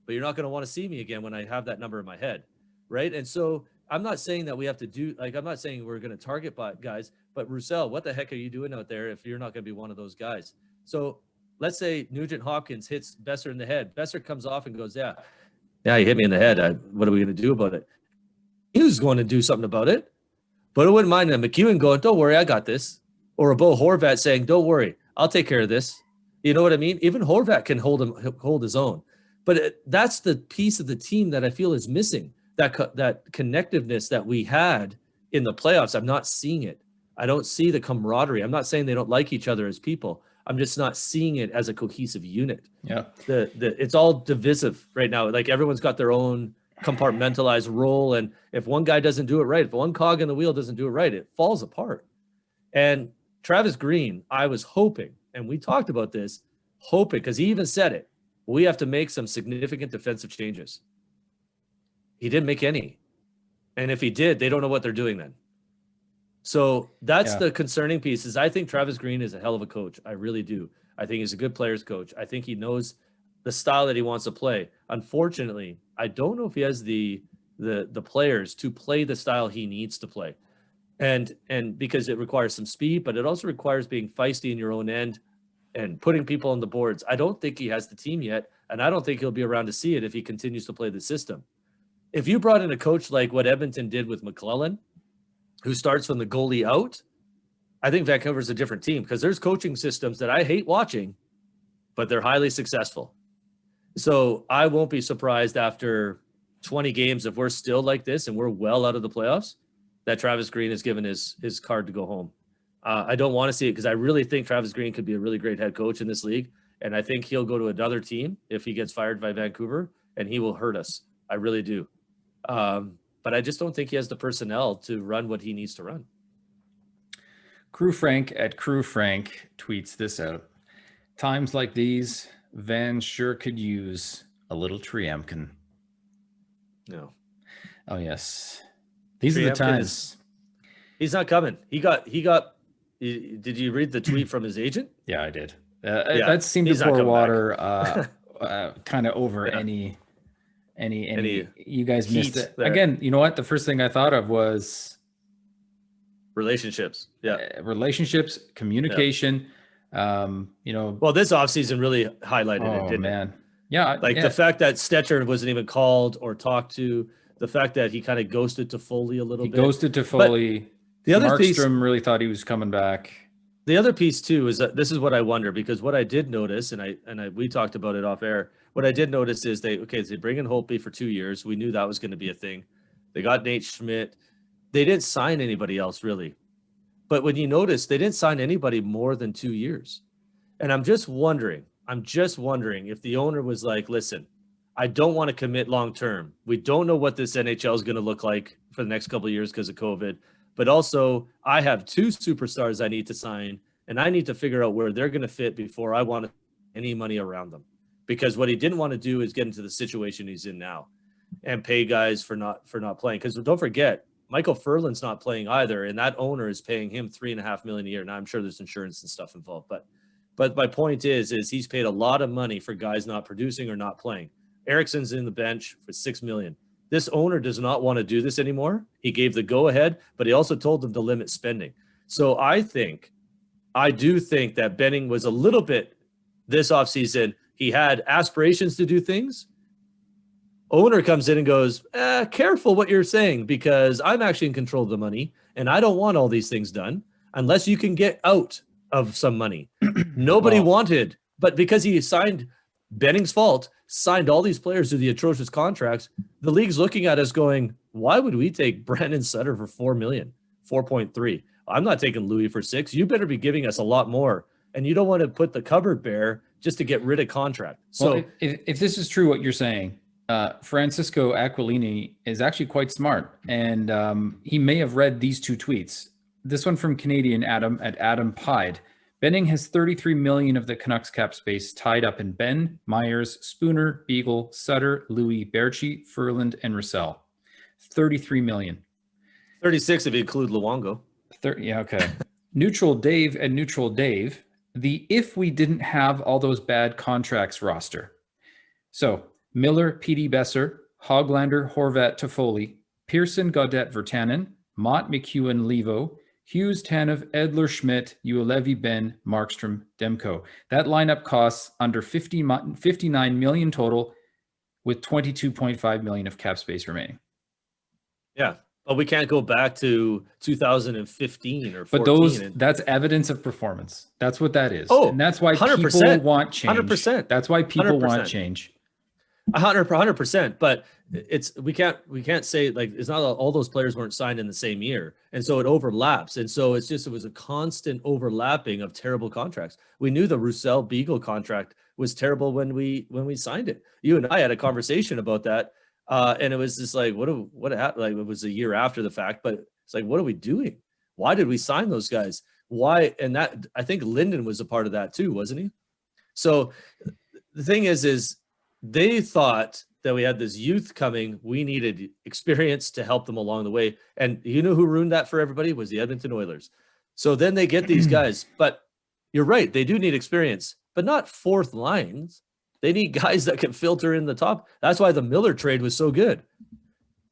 but you're not going to want to see me again when I have that number in my head, right? And so I'm not saying that we have to do, I'm not saying we're going to target guys, but Roussel, what the heck are you doing out there if you're not going to be one of those guys? So let's say Nugent Hopkins hits Besser in the head. Besser comes off and goes, yeah, he hit me in the head. What are we going to do about it? He was going to do something about it. But I wouldn't mind a McEwen going, don't worry, I got this. Or a Bo Horvat saying, don't worry, I'll take care of this. You know what I mean? Even Horvat can hold his own. But that's the piece of the team that I feel is missing, that connectiveness that we had in the playoffs. I'm not seeing it. I don't see the camaraderie. I'm not saying they don't like each other as people. I'm just not seeing it as a cohesive unit. Yeah. It's all divisive right now. Like everyone's got their own compartmentalized role. And if one guy doesn't do it right, if one cog in the wheel doesn't do it right, it falls apart. And Travis Green, I was hoping, and we talked about this, hoping, because he even said it, we have to make some significant defensive changes. He didn't make any. And if he did, they don't know what they're doing then. So that's the concerning piece. Is I think Travis Green is a hell of a coach. I really do. I think he's a good players coach. I think he knows the style that he wants to play. Unfortunately, I don't know if he has the players to play the style he needs to play. And because it requires some speed, but it also requires being feisty in your own end and putting people on the boards. I don't think he has the team yet, and I don't think he'll be around to see it if he continues to play the system. If you brought in a coach like what Edmonton did with McClellan, who starts from the goalie out, I think Vancouver's a different team, because there's coaching systems that I hate watching, but they're highly successful. So I won't be surprised after 20 games if we're still like this and we're well out of the playoffs, that Travis Green is given his card to go home. I don't want to see it, because I really think Travis Green could be a really great head coach in this league. And I think he'll go to another team if he gets fired by Vancouver, and he will hurt us. I really do. But I just don't think he has the personnel to run what he needs to run. Crew Frank at Crew Frank tweets this out. Times like these, Van sure could use a little Triamkin. No. Oh, yes. These are the times. He's not coming. Did you read the tweet from his agent? Yeah, I did. That seemed to pour water kind of over any you guys missed it there. Again, you know what? The first thing I thought of was relationships. Yeah. Relationships, communication. Well, this offseason really highlighted it, didn't it? Yeah. The fact that Stetcher wasn't even called or talked to, the fact that he kind of ghosted to Foley a little bit. He ghosted to Foley. But the other Markstrom really thought he was coming back. The other piece too is that this is what I wonder, because what I did notice, and we talked about it off air. What I did notice is they bring in Holtby for 2 years. We knew that was going to be a thing. They got Nate Schmidt. They didn't sign anybody else really. But when you notice, they didn't sign anybody more than 2 years. And I'm just wondering if the owner was like, listen, I don't want to commit long term. We don't know what this NHL is going to look like for the next couple of years because of COVID. But also, I have 2 superstars I need to sign, and I need to figure out where they're going to fit before I want any money around them. Because what he didn't want to do is get into the situation he's in now and pay guys for not playing. Because don't forget, Michael Furlan's not playing either, and that owner is paying him $3.5 million a year. Now I'm sure there's insurance and stuff involved, but my point is he's paid a lot of money for guys not producing or not playing. Ericsson's in the bench for $6 million. This owner does not want to do this anymore. He gave the go ahead, but he also told them to limit spending. So I do think that Benning was a little bit this offseason. He had aspirations to do things. Owner comes in and goes, careful what you're saying, because I'm actually in control of the money and I don't want all these things done unless you can get out of some money. Nobody wanted, but because he signed, Benning's fault, signed all these players to the atrocious contracts, the league's looking at us going, why would we take Brandon Sutter for $4 million, 4.3? I'm not taking Louis for 6. You better be giving us a lot more. And you don't want to put the cupboard bare just to get rid of contract. So if this is true, what you're saying, Francisco Aquilini is actually quite smart. And he may have read these 2 tweets. This one from Canadian Adam at Adam Pied. Benning has $33 million of the Canucks cap space tied up in Ben, Myers, Spooner, Beagle, Sutter, Louis, Berchi, Furland, and Russell. $33 million. 36 if you include Luongo. Yeah, okay. Neutral Dave and Neutral Dave. The if we didn't have all those bad contracts roster. So Miller, P.D. Besser, Hoglander, Horvat, Toffoli, Pearson, Gaudette, Virtanen, Mott, McEwen, Levo, Hughes, Tanev, Edler, Schmidt, Ulevi, Ben, Markstrom, Demko. That lineup costs under 59 million total, with 22.5 million of cap space remaining. Yeah. But we can't go back to 2015 or 14. But that's evidence of performance. That's what that is. Oh, and that's why 100%, people want change. 100%. That's why people 100%. want change. 100%. But we can't say like it's not all those players weren't signed in the same year, and so it overlaps, and so it was a constant overlapping of terrible contracts. We knew the Roussel Beagle contract was terrible when we signed it. You and I had a conversation about that. And it was just like, what happened? Like, it was a year after the fact, but it's like, what are we doing? Why did we sign those guys? Why? And that, I think Linden was a part of that too, wasn't he? So the thing is they thought that we had this youth coming. We needed experience to help them along the way. And you know who ruined that for everybody was the Edmonton Oilers. So then they get these guys, but you're right. They do need experience, but not fourth lines. They need guys that can filter in the top. That's why the Miller trade was so good.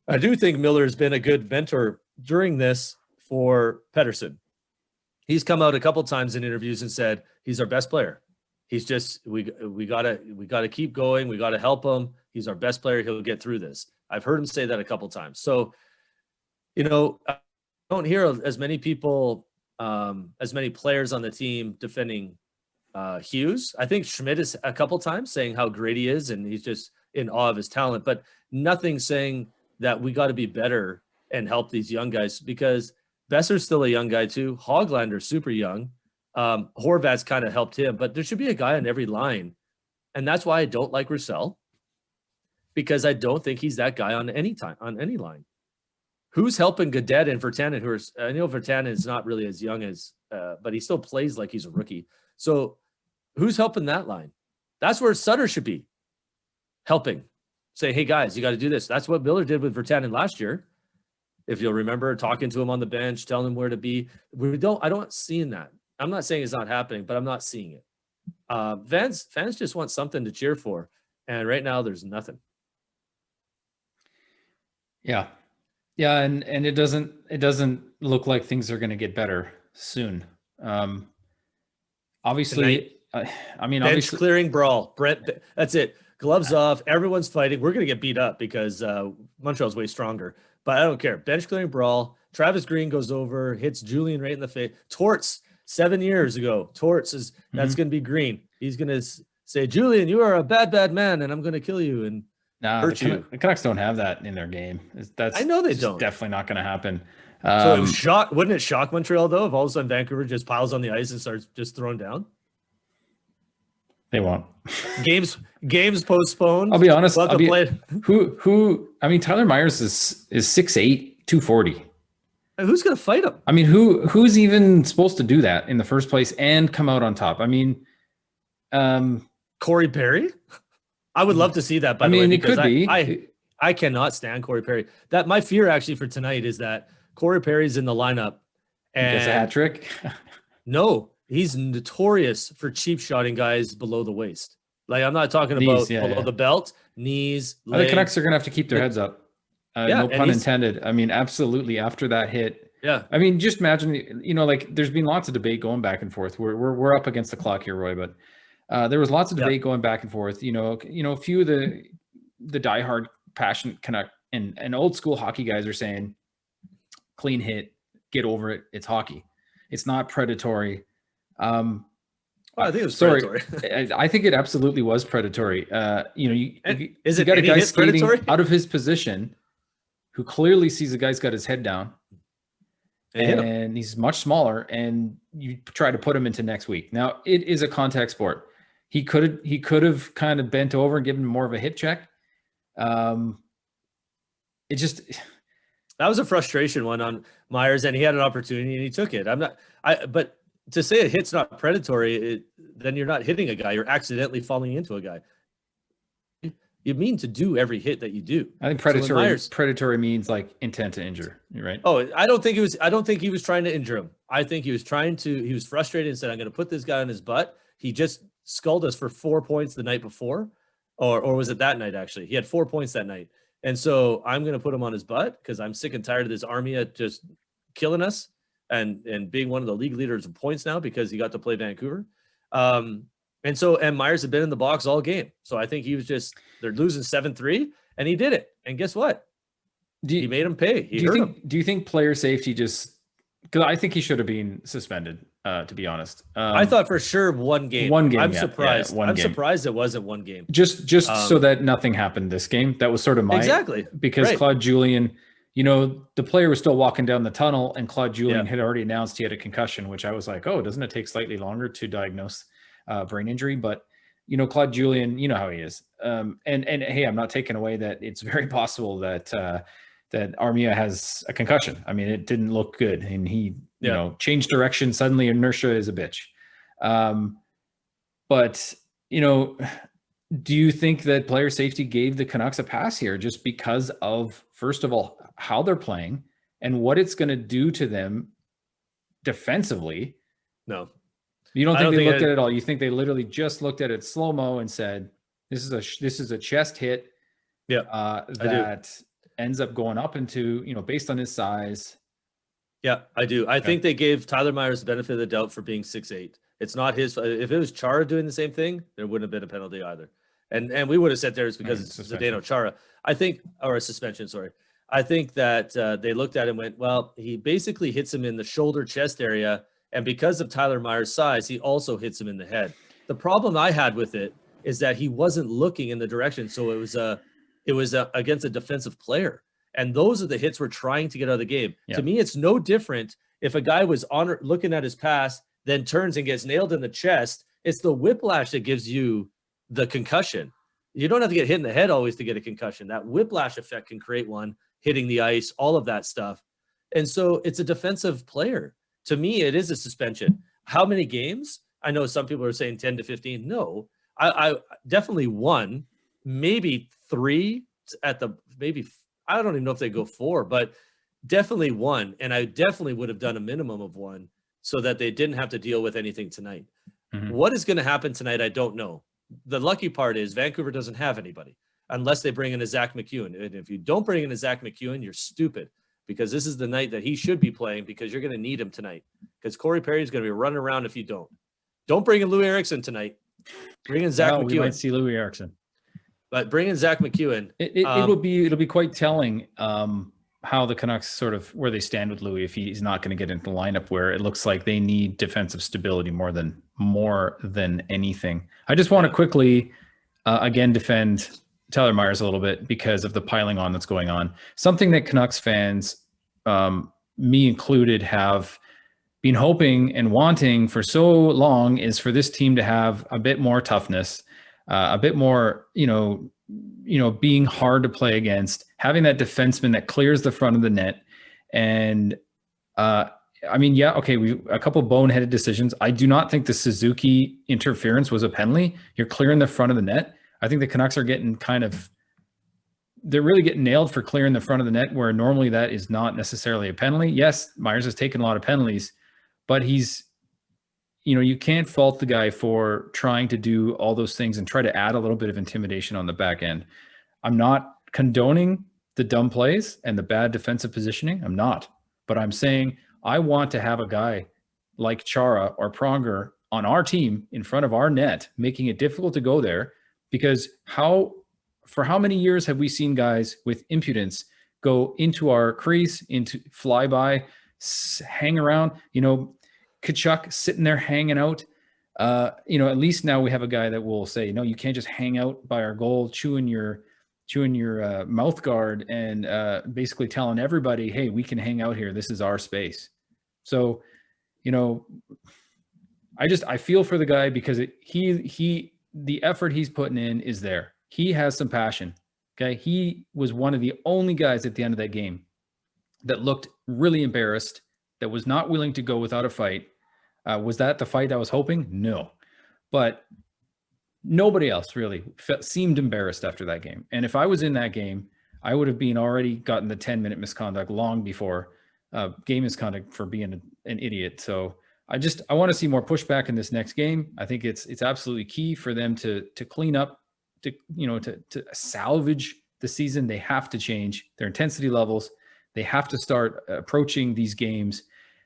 I do think Miller's been a good mentor during this for Pettersson. He's come out a couple times in interviews and said he's our best player. He's just we gotta keep going. We gotta help him. He's our best player. He'll get through this. I've heard him say that a couple times. So, I don't hear as many people, as many players on the team defending Hughes. I think Schmidt is a couple times saying how great he is and he's just in awe of his talent, but nothing saying that we got to be better and help these young guys, because Besser's still a young guy too. Hoglander's super young. Horvat's kind of helped him, but there should be a guy on every line. And that's why I don't like Roussel, because I don't think he's that guy on any line. Who's helping Gaudette and Virtanen? I know Virtanen is not really as young as, but he still plays like he's a rookie. So who's helping that line? That's where Sutter should be helping. Say, hey guys, you got to do this. That's what Miller did with Virtanen last year. If you'll remember, talking to him on the bench, telling him where to be. I don't seeing that. I'm not saying it's not happening, but I'm not seeing it. Fans just want something to cheer for. And right now there's nothing. Yeah. Yeah. And it doesn't look like things are going to get better soon. Obviously, bench clearing brawl. Brett, that's it. Gloves off. Everyone's fighting. We're going to get beat up because Montreal's way stronger. But I don't care. Bench clearing brawl. Travis Green goes over, hits Julian right in the face. Torts 7 years ago. Torts that's going to be Green. He's going to say, Julian, you are a bad man, and I'm going to kill you and hurt you. The Canucks don't have that in their game. I know they don't. Definitely not going to happen. So it was wouldn't it shock Montreal though if all of a sudden Vancouver just piles on the ice and starts just throwing down? They won't. Games postponed. I'll be honest. Tyler Myers is 6'8", 240. Who's going to fight him? I mean, who's even supposed to do that in the first place and come out on top? I mean, Corey Perry. I would love to see that. By the way, it could be. I cannot stand Corey Perry. That my fear actually for tonight is that Corey Perry's in the lineup and gets a hat trick. No, he's notorious for cheap shotting guys below the waist. Like I'm not talking about below the belt, knees. The Canucks are going to have to keep their heads up. No pun intended. I mean, absolutely. After that hit, yeah. I mean, just imagine. There's been lots of debate going back and forth. We're up against the clock here, Roy, but there was lots of debate going back and forth. A few of the diehard, passionate Canuck and old school hockey guys are saying, clean hit, get over it. It's hockey. It's not predatory. I think it was predatory. I think it absolutely was predatory. You got a guy skating predatory? Out of his position who clearly sees the guy's got his head down and he's much smaller, and you try to put him into next week. Now it is a contact sport. He could have kind of bent over and given him more of a hip check. That was a frustration one on Myers, and he had an opportunity and he took it. But to say a hit's not predatory, then you're not hitting a guy. You're accidentally falling into a guy. You mean to do every hit that you do. I think predatory means like intent to injure. You're right. Oh, I don't think he was trying to injure him. I think he was frustrated and said, I'm going to put this guy on his butt. He just sculled us for 4 points the night before, or was it that night? Actually, he had 4 points that night. And so I'm going to put him on his butt because I'm sick and tired of this army at just killing us. and being one of the league leaders of points now because he got to play Vancouver. And Myers had been in the box all game. So I think he was they're losing 7-3 and he did it. And guess what? He made him pay. Do you think player safety because I think he should have been suspended, to be honest. I thought for sure one game. I'm surprised. I'm surprised it wasn't one game. Just so that nothing happened this game. That was sort of my because right. Claude Julien, the player was still walking down the tunnel, and Claude Julien had already announced he had a concussion, which I was like, oh, doesn't it take slightly longer to diagnose brain injury? But Claude Julien, you know how he is. And hey, I'm not taking away that it's very possible that Armia has a concussion. I mean, it didn't look good, and he changed direction. Suddenly, inertia is a bitch. But do you think that player safety gave the Canucks a pass here just because of, first of all, how they're playing and what it's going to do to them defensively? No. You don't think they looked at it all? You think they literally just looked at it slow-mo and said, this is a chest hit that ends up going up into, based on his size. Yeah, I do. I think they gave Tyler Myers the benefit of the doubt for being 6'8". It's not his. If it was Chara doing the same thing, there wouldn't have been a penalty either. And we would have said there it's because it's Zdeno Chara. I think, or a suspension, sorry. I think that they looked at it and went, well, he basically hits him in the shoulder chest area. And because of Tyler Myers' size, he also hits him in the head. The problem I had with it is that he wasn't looking in the direction. So it was against a defensive player. And those are the hits we're trying to get out of the game. Yeah. To me, it's no different if a guy was looking at his pass, then turns and gets nailed in the chest. It's the whiplash that gives you the concussion. You don't have to get hit in the head always to get a concussion. That whiplash effect can create one, hitting the ice, all of that stuff. And so it's a defensive player. To me, it is a suspension. How many games? I know some people are saying 10 to 15. No, I definitely 1, maybe 3 at the, maybe, I don't even know if they go 4, but definitely 1. And I definitely would have done a minimum of 1 so that they didn't have to deal with anything tonight. Mm-hmm. What is going to happen tonight? I don't know. The lucky part is Vancouver doesn't have anybody unless they bring in a Zach McEwen. And if you don't bring in a Zach McEwen, you're stupid, because this is the night that he should be playing, because you're going to need him tonight, because Corey Perry is going to be running around if you don't. Don't bring in Louis Eriksson tonight. Bring in Zach McEwen. We might see Louis Eriksson. But bring in Zach McEwen. It'll be quite telling how the Canucks sort of where they stand with Louis if he's not going to get into the lineup, where it looks like they need defensive stability more than anything. I just want to quickly again defend Tyler Myers a little bit because of the piling on that's going on. Something that Canucks fans, me included, have been hoping and wanting for so long is for this team to have a bit more toughness, a bit more, being hard to play against, having that defenseman that clears the front of the net. And we a couple boneheaded decisions. I do not think the Suzuki interference was a penalty. You're clearing the front of the net. I think the Canucks are getting they're really getting nailed for clearing the front of the net, where normally that is not necessarily a penalty. Yes, Myers has taken a lot of penalties, but he's, you can't fault the guy for trying to do all those things and try to add a little bit of intimidation on the back end. I'm not condoning the dumb plays and the bad defensive positioning. I'm not. But I'm saying I want to have a guy like Chara or Pronger on our team in front of our net, making it difficult to go there, because for how many years have we seen guys with impudence go into our crease, into fly by, hang around, Kachuk sitting there hanging out. At least now we have a guy that will say, no, you can't just hang out by our goal, chewing your mouth guard and basically telling everybody, hey, we can hang out here. This is our space. So, I feel for the guy, because the effort he's putting in is there. He has some passion. Okay. He was one of the only guys at the end of that game that looked really embarrassed, that was not willing to go without a fight. Was that the fight I was hoping? No. But nobody else really seemed embarrassed after that game. And if I was in that game, I would have already gotten the 10-minute misconduct long before game misconduct for being an idiot. So I want to see more pushback in this next game. I think it's absolutely key for them to clean up, to salvage the season. They have to change their intensity levels. They have to start approaching these games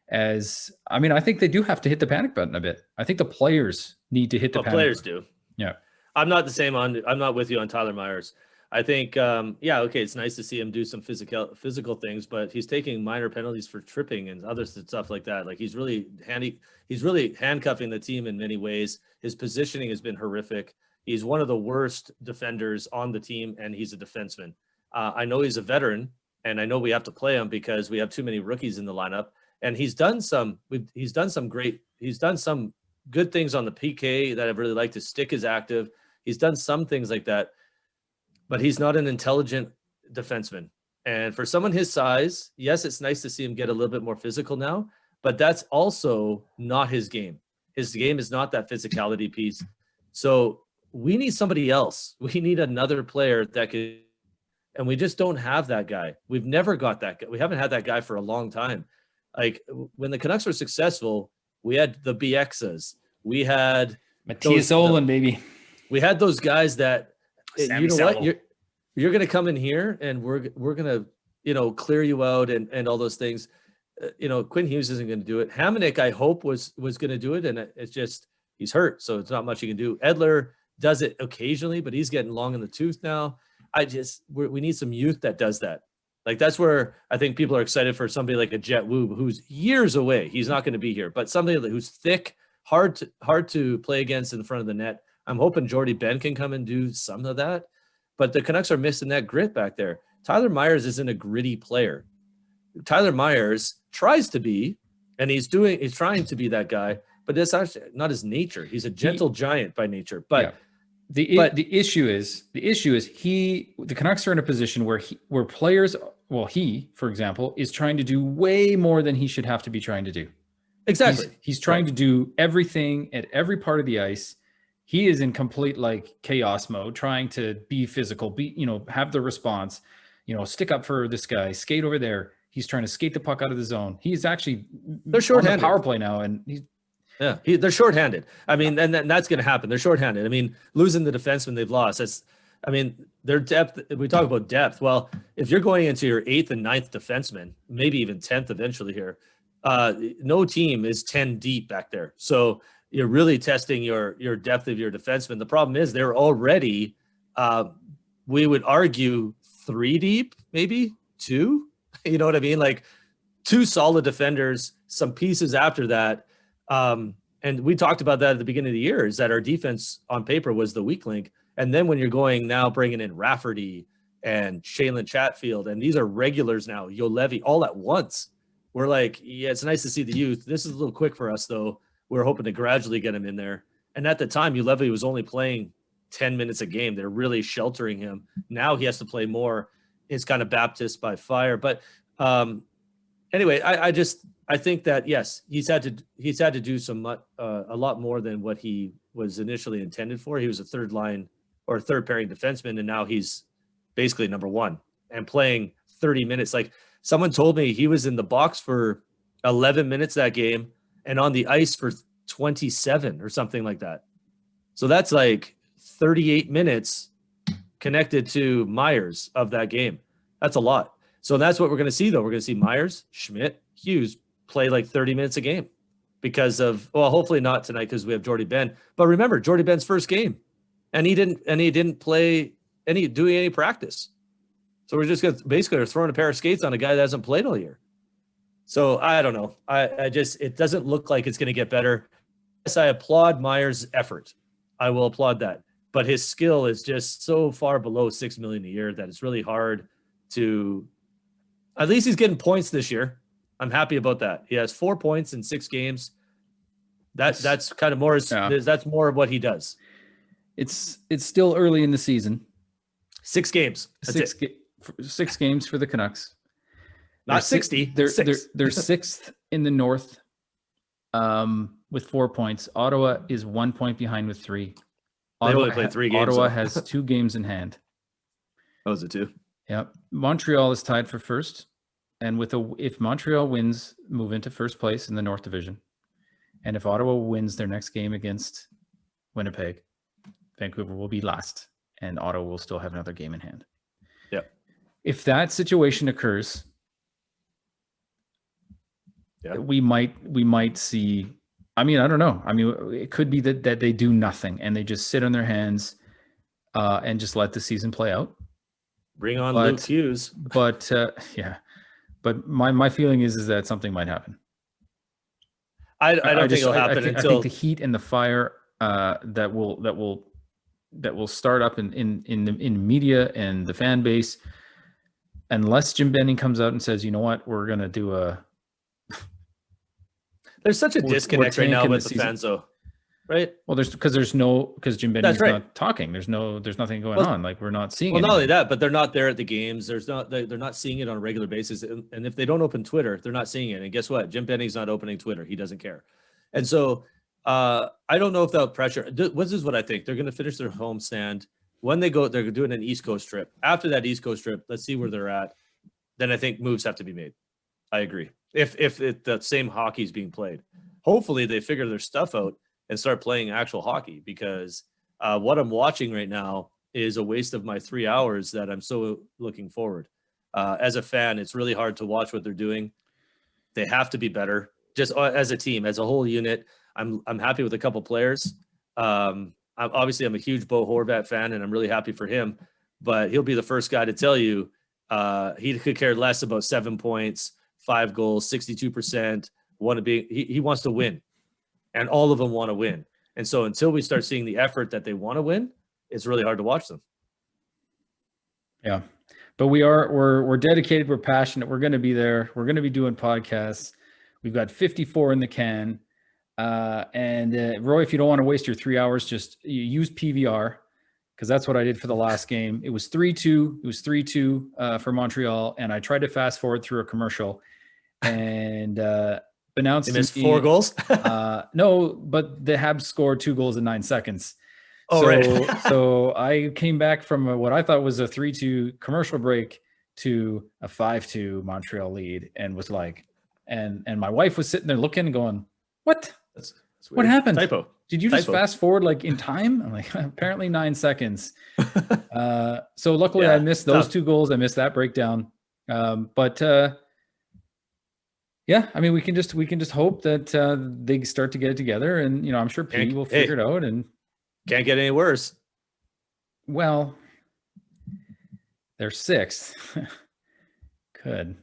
as, I mean, I think they do have to hit the panic button a bit. I think the players need to hit the panic players button. do. Yeah. I'm not with you on Tyler Myers. I think, yeah, okay, it's nice to see him do some physical things, but he's taking minor penalties for tripping and other stuff like that. Like he's really handcuffing the team in many ways. His positioning has been horrific. He's one of the worst defenders on the team, and he's a defenseman. I know he's a veteran, and I know we have to play him because we have too many rookies in the lineup. And he's done some good things on the PK that I've really liked. His stick is active. He's done some things like that, but he's not an intelligent defenseman. And for someone his size, yes, it's nice to see him get a little bit more physical now, but that's also not his game. His game is not that physicality piece. So we need somebody else. We need another player that could, and we just don't have that guy. We've never got that guy. We haven't had that guy for a long time. Like when the Canucks were successful, we had the BXs. We had Matthias Olin, baby. We had those guys that, Sammy you know Salo. what, you're going to come in here and we're going to, clear you out and all those things. Quinn Hughes isn't going to do it. Hamonic, I hope, was going to do it, and it's just he's hurt, so it's not much you can do. Edler does it occasionally, but he's getting long in the tooth now. We need some youth that does that. Like that's where I think people are excited for somebody like a Jet Woo, who's years away. He's not going to be here, but somebody who's thick, hard to play against in front of the net. I'm hoping Jordy Ben can come and do some of that, but the Canucks are missing that grit back there. Tyler Myers isn't a gritty player. Tyler Myers tries to be, and he's trying to be that guy, but it's actually not his nature. He's a gentle giant by nature. But yeah. The issue is the Canucks are in a position where players, he, for example, is trying to do way more than he should have to be trying to do. Exactly. He's trying to do everything at every part of the ice. He is in complete like chaos mode, trying to be physical, have the response, stick up for this guy, skate over there. He's trying to skate the puck out of the zone. He's actually they're shorthanded. On the power play now, and they're shorthanded. I mean, and that's going to happen. They're shorthanded. I mean, losing the defenseman they've lost. Their depth. We talk about depth. Well, if you're going into your 8th and 9th defenseman, maybe even 10th eventually here, no team is 10 deep back there. So you're really testing your depth of your defenseman. The problem is they're already, we would argue 3 deep, maybe 2. You know what I mean? Like 2 solid defenders, some pieces after that. And we talked about that at the beginning of the year, is that our defense on paper was the weak link. And then when you're going now bringing in Rafferty and Shaylin Chatfield, and these are regulars now, Yolevi, all at once, we're like, yeah, it's nice to see the youth. This is a little quick for us, though. We're hoping to gradually get him in there. And at the time, Yolevi was only playing 10 minutes a game. They're really sheltering him. Now he has to play more. It's kind of Baptist by fire. But anyway, I think that, yes, he's had to do a lot more than what he was initially intended for. He was a third line or third pairing defenseman, and now he's basically number 1 and playing 30 minutes. Like someone told me he was in the box for 11 minutes that game and on the ice for 27 or something like that. So that's like 38 minutes connected to Myers of that game. That's a lot. So that's what we're going to see, though. We're going to see Myers, Schmidt, Hughes play like 30 minutes a game because of, well, hopefully not tonight because we have Jordy Ben. But remember, Jordy Ben's first game, and he didn't play any practice. So we're just going to basically throwing a pair of skates on a guy that hasn't played all year. So I don't know. It doesn't look like it's going to get better. Yes, I applaud Myers' effort. I will applaud that. But his skill is just so far below $6 million a year that it's really hard to. At least he's getting points this year. I'm happy about that. He has 4 points in 6 games. That's kind of more. That's more of what he does. It's still early in the season. 6 games. 6 games for the Canucks. Not 60. They're 6th in the North with 4 points. Ottawa is 1 point behind with 3. They only played 3 games. Ottawa has 2 games in hand. Oh, is it 2? Yeah. Montreal is tied for first. And if Montreal wins, move into first place in the North Division. And if Ottawa wins their next game against Winnipeg, Vancouver will be last. And Ottawa will still have another game in hand. Yeah. If that situation occurs, we might see. I mean, I don't know. I mean, it could be that they do nothing and they just sit on their hands and just let the season play out. Bring on Luke Hughes. But yeah, but my feeling is that something might happen. I don't think it'll happen until I think the heat and the fire that will start up in the media and the fan base, unless Jim Benning comes out and says, you know what, we're gonna do a. There's such a disconnect right now with the fans, though, right? Well, because Jim Benning's not talking. There's nothing going on. Like, we're not seeing. Well, not only that, but they're not there at the games. They're not seeing it on a regular basis. And if they don't open Twitter, they're not seeing it. And guess what? Jim Benning's not opening Twitter. He doesn't care. And so I don't know if that pressure. This is what I think. They're going to finish their home stand. When they go, they're doing an East Coast trip. After that East Coast trip, let's see where they're at. Then I think moves have to be made. I agree. If the same hockey is being played, hopefully they figure their stuff out and start playing actual hockey, because what I'm watching right now is a waste of my 3 hours that I'm so looking forward. As a fan, it's really hard to watch what they're doing. They have to be better, just as a team, as a whole unit. I'm happy with a couple players. I'm a huge Bo Horvat fan, and I'm really happy for him. But he'll be the first guy to tell you he could care less about 7 points, 5 goals, 62%. He wants to win, and all of them want to win. And so until we start seeing the effort that they want to win, it's really hard to watch them. Yeah, but we're dedicated. We're passionate. We're going to be there. We're going to be doing podcasts. We've got 54 in the can. And Roy, if you don't want to waste your 3 hours, just use PVR, because that's what I did for the last game. It was 3-2. It was 3-2 for Montreal, and I tried to fast forward through a commercial, and announced they missed 4 goals. No, but the Habs scored 2 goals in 9 seconds. Oh, right. So I came back from what I thought was a 3-2 commercial break to a 5-2 Montreal lead, and was like, and my wife was sitting there looking and going, "What? That's what happened? Typo. Did you just fast forward like in time?" I'm like, apparently 9 seconds. So luckily I missed those 2 goals. I missed that breakdown. But yeah, I mean, we can just hope that they start to get it together, and I'm sure P will figure it out. And can't get any worse. Well, they're 6th. Could.